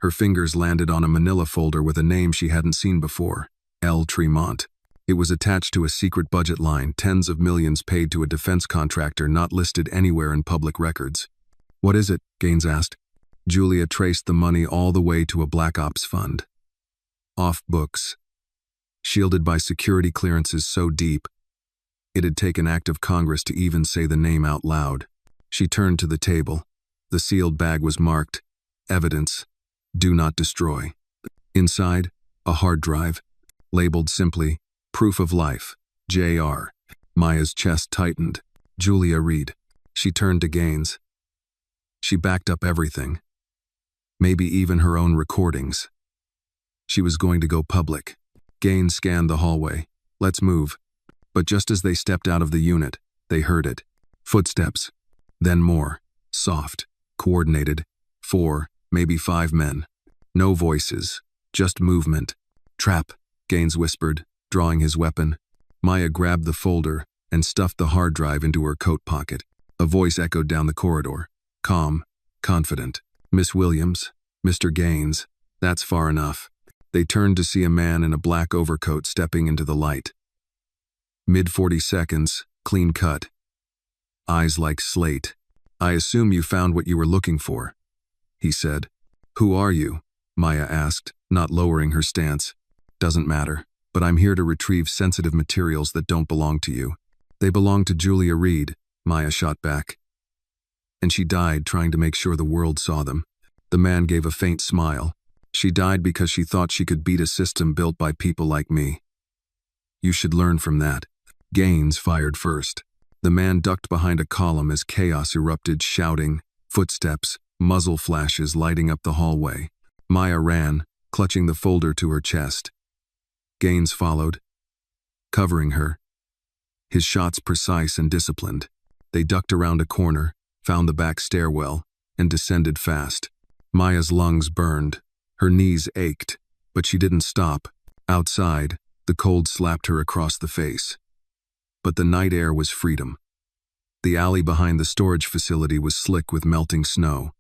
Her fingers landed on a manila folder with a name she hadn't seen before, L. Tremont. It was attached to a secret budget line, tens of millions paid to a defense contractor not listed anywhere in public records. What is it? Gaines asked. Julia traced the money all the way to a Black Ops fund. Off books. Shielded by security clearances so deep, it'd take an act of Congress to even say the name out loud. She turned to the table. The sealed bag was marked, Evidence, Do Not Destroy. Inside, a hard drive, labeled simply, Proof of Life, Jr. Maya's chest tightened. Julia Reed. She turned to Gaines. She backed up everything. Maybe even her own recordings. She was going to go public. Gaines scanned the hallway. Let's move. But just as they stepped out of the unit, they heard it. Footsteps. Then more. Soft. Coordinated. 4, maybe 5 men. No voices. Just movement. Trap, Gaines whispered, drawing his weapon. Maya grabbed the folder and stuffed the hard drive into her coat pocket. A voice echoed down the corridor. Calm. Confident. Miss Williams. Mr. Gaines. That's far enough. They turned to see a man in a black overcoat stepping into the light. Mid-40 seconds, clean cut. Eyes like slate. I assume you found what you were looking for, he said. Who are you? Maya asked, not lowering her stance. Doesn't matter, but I'm here to retrieve sensitive materials that don't belong to you. They belong to Julia Reed, Maya shot back. And she died trying to make sure the world saw them. The man gave a faint smile. She died because she thought she could beat a system built by people like me. You should learn from that. Gaines fired first. The man ducked behind a column as chaos erupted, shouting, footsteps, muzzle flashes lighting up the hallway. Maya ran, clutching the folder to her chest. Gaines followed, covering her, his shots precise and disciplined. They ducked around a corner, found the back stairwell, and descended fast. Maya's lungs burned. Her knees ached, but she didn't stop. Outside, the cold slapped her across the face. But the night air was freedom. The alley behind the storage facility was slick with melting snow,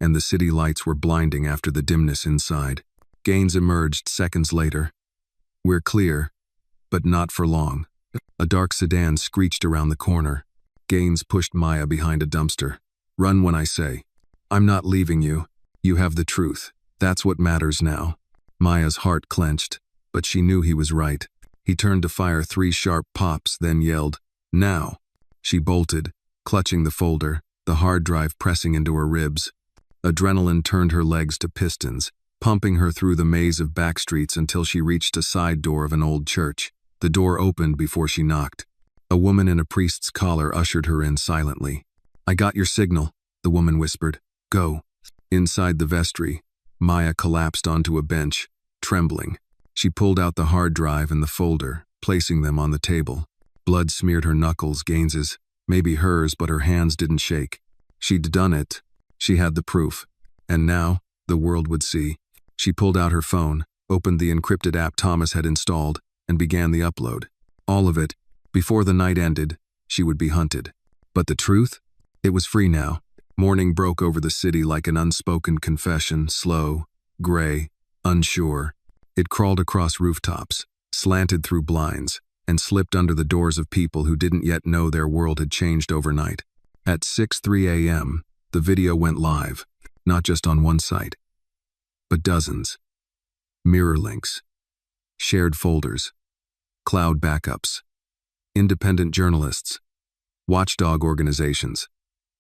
and the city lights were blinding after the dimness inside. Gaines emerged seconds later. "We're clear, but not for long." A dark sedan screeched around the corner. Gaines pushed Maya behind a dumpster. "Run when I say. I'm not leaving you. You have the truth. That's what matters now." Maya's heart clenched, but she knew he was right. He turned to fire 3 sharp pops, then yelled, "Now!" She bolted, clutching the folder, the hard drive pressing into her ribs. Adrenaline turned her legs to pistons, pumping her through the maze of back streets until she reached a side door of an old church. The door opened before she knocked. A woman in a priest's collar ushered her in silently. "I got your signal," the woman whispered. "Go." Inside the vestry, Maya collapsed onto a bench, trembling. She pulled out the hard drive and the folder, placing them on the table. Blood smeared her knuckles, Gaines's, maybe hers, but her hands didn't shake. She'd done it. She had the proof. And now, the world would see. She pulled out her phone, opened the encrypted app Thomas had installed, and began the upload. All of it. Before the night ended, she would be hunted. But the truth? It was free now. Morning broke over the city like an unspoken confession, slow, gray, unsure. It crawled across rooftops, slanted through blinds, and slipped under the doors of people who didn't yet know their world had changed overnight. At 6:03 a.m., the video went live, not just on one site, but dozens. Mirror links, shared folders, cloud backups, independent journalists, watchdog organizations,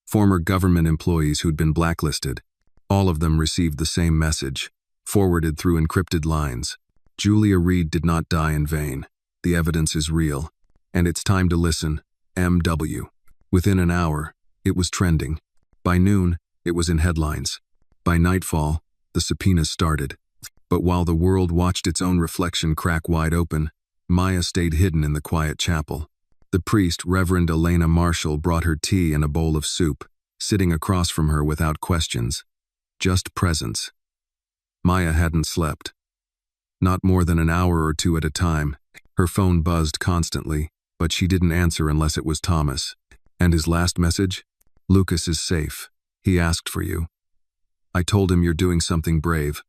former government employees who'd been blacklisted. All of them received the same message, forwarded through encrypted lines. Julia Reed did not die in vain. The evidence is real, and it's time to listen. M.W. Within an hour, it was trending. By noon, it was in headlines. By nightfall, the subpoenas started. But while the world watched its own reflection crack wide open, Maya stayed hidden in the quiet chapel. The priest, Reverend Elena Marshall, brought her tea and a bowl of soup, sitting across from her without questions. Just presence. Maya hadn't slept. Not more than an hour or two at a time. Her phone buzzed constantly, but she didn't answer unless it was Thomas. And his last message? "Lucas is safe. He asked for you. I told him you're doing something brave."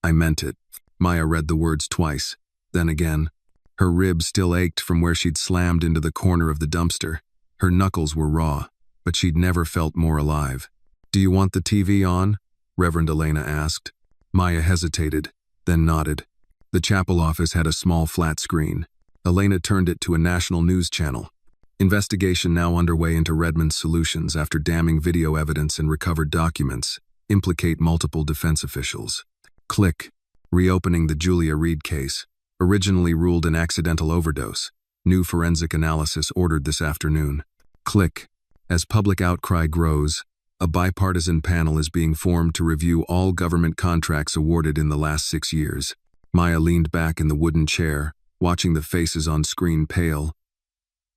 "I meant it." Maya read the words twice, then again. Her ribs still ached from where she'd slammed into the corner of the dumpster. Her knuckles were raw, but she'd never felt more alive. "Do you want the TV on?" Reverend Elena asked. Maya hesitated, then nodded. The chapel office had a small flat screen. Elena turned it to a national news channel. Investigation now underway into Redmond's solutions after damning video evidence and recovered documents implicate multiple defense officials. Click. Reopening the Julia Reed case. Originally ruled an accidental overdose. New forensic analysis ordered this afternoon. Click. As public outcry grows, a bipartisan panel is being formed to review all government contracts awarded in the last 6 years. Maya leaned back in the wooden chair, watching the faces on screen pale.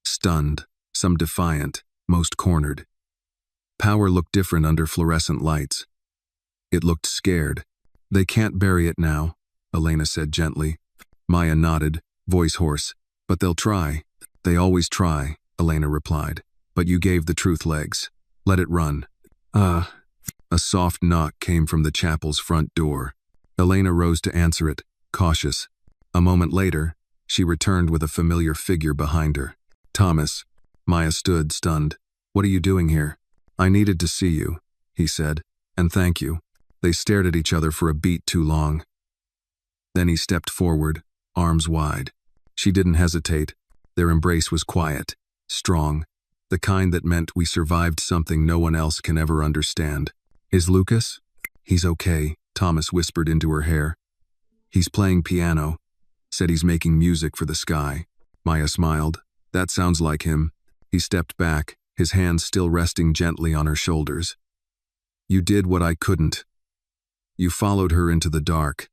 Stunned, some defiant, most cornered. Power looked different under fluorescent lights. It looked scared. "They can't bury it now," Elena said gently. Maya nodded, voice hoarse. "But they'll try." "They always try," Elena replied. "But you gave the truth legs. Let it run." A soft knock came from the chapel's front door. Elena rose to answer it, cautious. A moment later, she returned with a familiar figure behind her. "Thomas." Maya stood, stunned. "What are you doing here?" "I needed to see you," he said. "And thank you." They stared at each other for a beat too long. Then he stepped forward, arms wide. She didn't hesitate. Their embrace was quiet, strong, the kind that meant we survived something no one else can ever understand. "Is Lucas?" "He's okay," Thomas whispered into her hair. "He's playing piano. Said he's making music for the sky." Maya smiled. "That sounds like him." He stepped back, his hands still resting gently on her shoulders. You did what I couldn't. You followed her into the dark.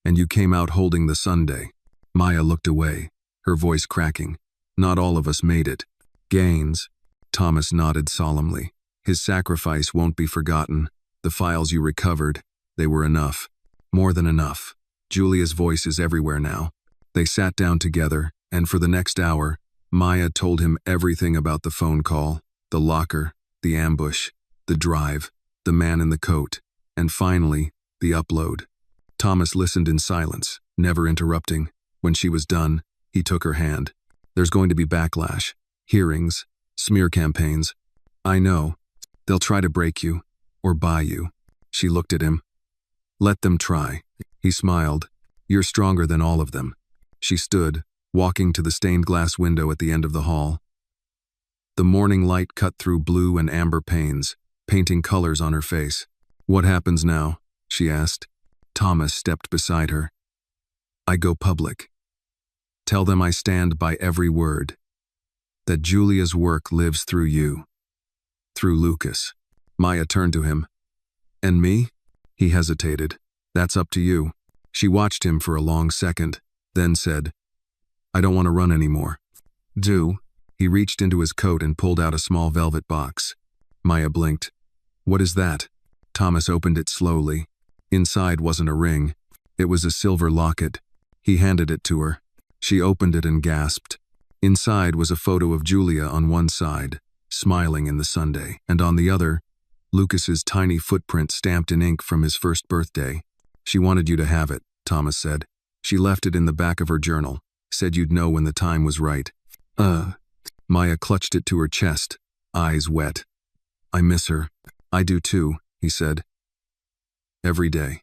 And you came out holding the sundae. Maya looked away, her voice cracking. Not all of us made it. Gaines. Thomas nodded solemnly. His sacrifice won't be forgotten. The files you recovered, they were enough. More than enough. Julia's voice is everywhere now. They sat down together, and for the next hour, Maya told him everything about the phone call, the locker, the ambush, the drive, the man in the coat, and finally, the upload. Thomas listened in silence, never interrupting. When she was done, he took her hand. There's going to be backlash, hearings, smear campaigns. I know. They'll try to break you, or buy you. She looked at him. Let them try. He smiled. You're stronger than all of them. She stood, walking to the stained glass window at the end of the hall. The morning light cut through blue and amber panes, painting colors on her face. What happens now? She asked. Thomas stepped beside her. I go public. Tell them I stand by every word. That Julia's work lives through you. Through Lucas. Maya turned to him. And me? He hesitated. That's up to you. She watched him for a long second, then said, I don't want to run anymore. Do? He reached into his coat and pulled out a small velvet box. Maya blinked. What is that? Thomas opened it slowly. Inside wasn't a ring. It was a silver locket. He handed it to her. She opened it and gasped. Inside was a photo of Julia on one side, smiling in the sundae, and on the other, Lucas's tiny footprint stamped in ink from his first birthday. She wanted you to have it, Thomas said. She left it in the back of her journal, said you'd know when the time was right. Maya clutched it to her chest, eyes wet. I miss her. I do too, he said. Every day.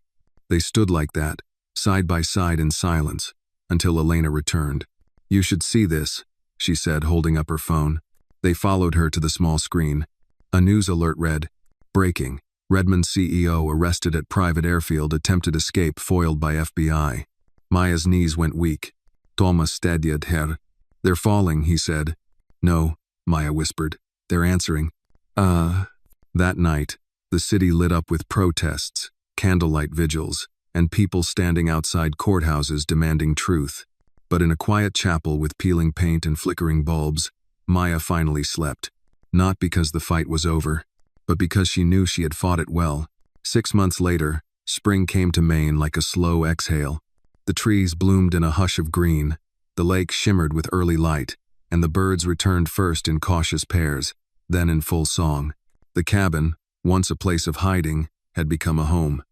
They stood like that, side by side in silence, until Elena returned. You should see this, she said, holding up her phone. They followed her to the small screen. A news alert read, Breaking. Redmond CEO arrested at private airfield, attempted escape foiled by FBI. Maya's knees went weak. Thomas stadied her. They're falling, he said. No, Maya whispered. They're answering. That night, the city lit up with protests, candlelight vigils, and people standing outside courthouses demanding truth. But in a quiet chapel with peeling paint and flickering bulbs, Maya finally slept. Not because the fight was over, but because she knew she had fought it well. 6 months later, spring came to Maine like a slow exhale. The trees bloomed in a hush of green, the lake shimmered with early light, and the birds returned first in cautious pairs, then in full song. The cabin, once a place of hiding, had become a home.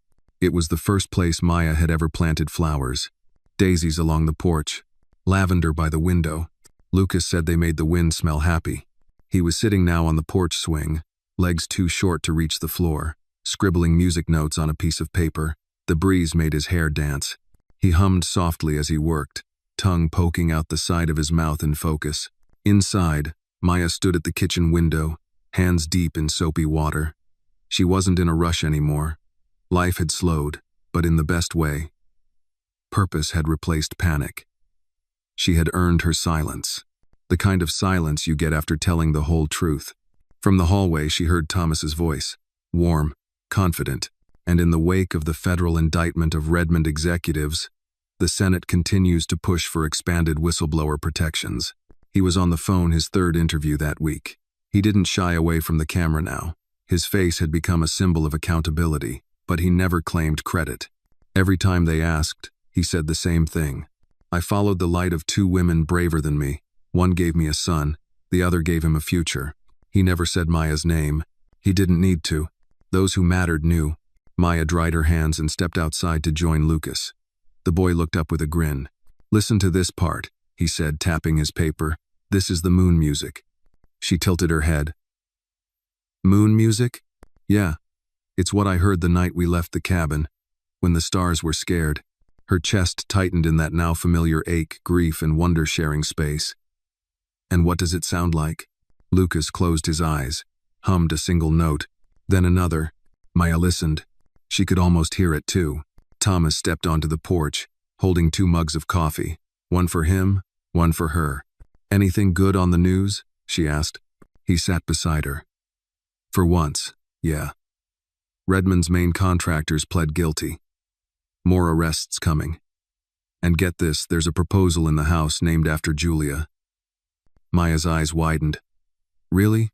It was the first place Maya had ever planted flowers. Daisies along the porch, lavender by the window. Lucas said they made the wind smell happy. He was sitting now on the porch swing, legs too short to reach the floor, scribbling music notes on a piece of paper. The breeze made his hair dance. He hummed softly as he worked, tongue poking out the side of his mouth in focus. Inside, Maya stood at the kitchen window, hands deep in soapy water. She wasn't in a rush anymore. Life had slowed, but in the best way. Purpose had replaced panic. She had earned her silence, the kind of silence you get after telling the whole truth. From the hallway, she heard Thomas's voice, warm, confident, and in the wake of the federal indictment of Redmond executives, the Senate continues to push for expanded whistleblower protections. He was on the phone his third interview that week. He didn't shy away from the camera now. His face had become a symbol of accountability, but he never claimed credit. Every time they asked, he said the same thing. I followed the light of 2 women braver than me. One gave me a son, the other gave him a future. He never said Maya's name. He didn't need to. Those who mattered knew. Maya dried her hands and stepped outside to join Lucas. The boy looked up with a grin. Listen to this part, he said, tapping his paper. This is the moon music. She tilted her head. Moon music? Yeah. It's what I heard the night we left the cabin, when the stars were scared. Her chest tightened in that now familiar ache, grief, and wonder-sharing space. And what does it sound like? Lucas closed his eyes, hummed a single note, then another. Maya listened. She could almost hear it too. Thomas stepped onto the porch, holding 2 mugs of coffee, one for him, one for her. Anything good on the news? She asked. He sat beside her. For once, yeah. Redmond's main contractors pled guilty. More arrests coming. And get this, there's a proposal in the House named after Julia. Maya's eyes widened. Really?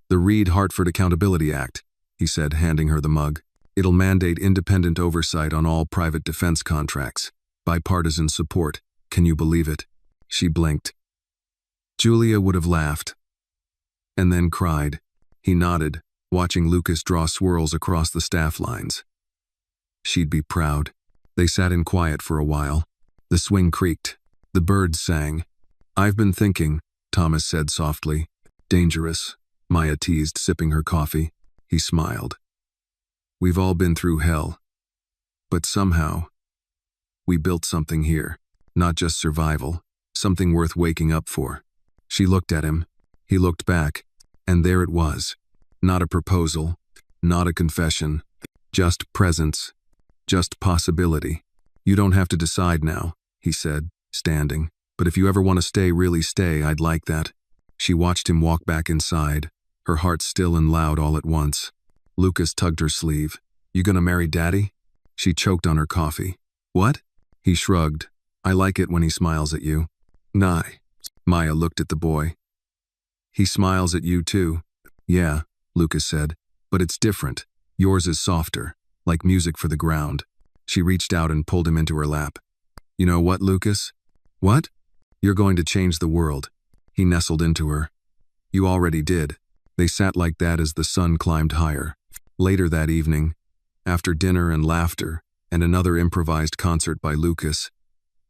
The Reed-Hartford Accountability Act, he said, handing her the mug. It'll mandate independent oversight on all private defense contracts. Bipartisan support. Can you believe it? She blinked. Julia would have laughed. And then cried. He nodded, watching Lucas draw swirls across the staff lines. She'd be proud. They sat in quiet for a while. The swing creaked. The birds sang. I've been thinking, Thomas said softly. Dangerous, Maya teased, sipping her coffee. He smiled. We've all been through hell. But somehow, we built something here. Not just survival, something worth waking up for. She looked at him. He looked back. And there it was. Not a proposal, not a confession, just presence, just possibility. You don't have to decide now, he said, standing. But if you ever want to stay, really stay, I'd like that. She watched him walk back inside, her heart still and loud all at once. Lucas tugged her sleeve. You gonna marry Daddy? She choked on her coffee. What? He shrugged. I like it when he smiles at you. Nah. Maya looked at the boy. He smiles at you too. Yeah, Lucas said. But it's different. Yours is softer, like music for the ground. She reached out and pulled him into her lap. You know what, Lucas? What? You're going to change the world. He nestled into her. You already did. They sat like that as the sun climbed higher. Later that evening, after dinner and laughter, and another improvised concert by Lucas,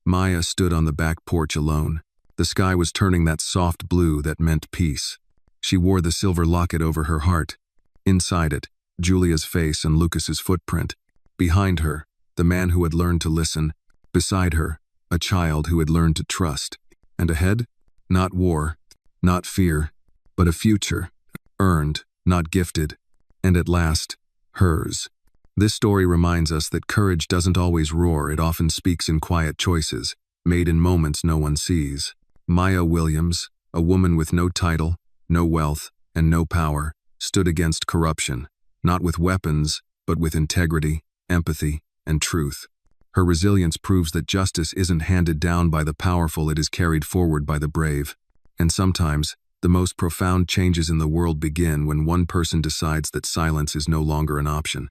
Maya stood on the back porch alone. The sky was turning that soft blue that meant peace. She wore the silver locket over her heart. Inside it, Julia's face and Lucas's footprint. Behind her, the man who had learned to listen. Beside her, a child who had learned to trust. And ahead, not war, not fear, but a future. Earned, not gifted. And at last, hers. This story reminds us that courage doesn't always roar, it often speaks in quiet choices, made in moments no one sees. Maya Williams, a woman with no title, no wealth, and no power, stood against corruption, not with weapons, but with integrity, empathy, and truth. Her resilience proves that justice isn't handed down by the powerful, it is carried forward by the brave. And sometimes, the most profound changes in the world begin when one person decides that silence is no longer an option.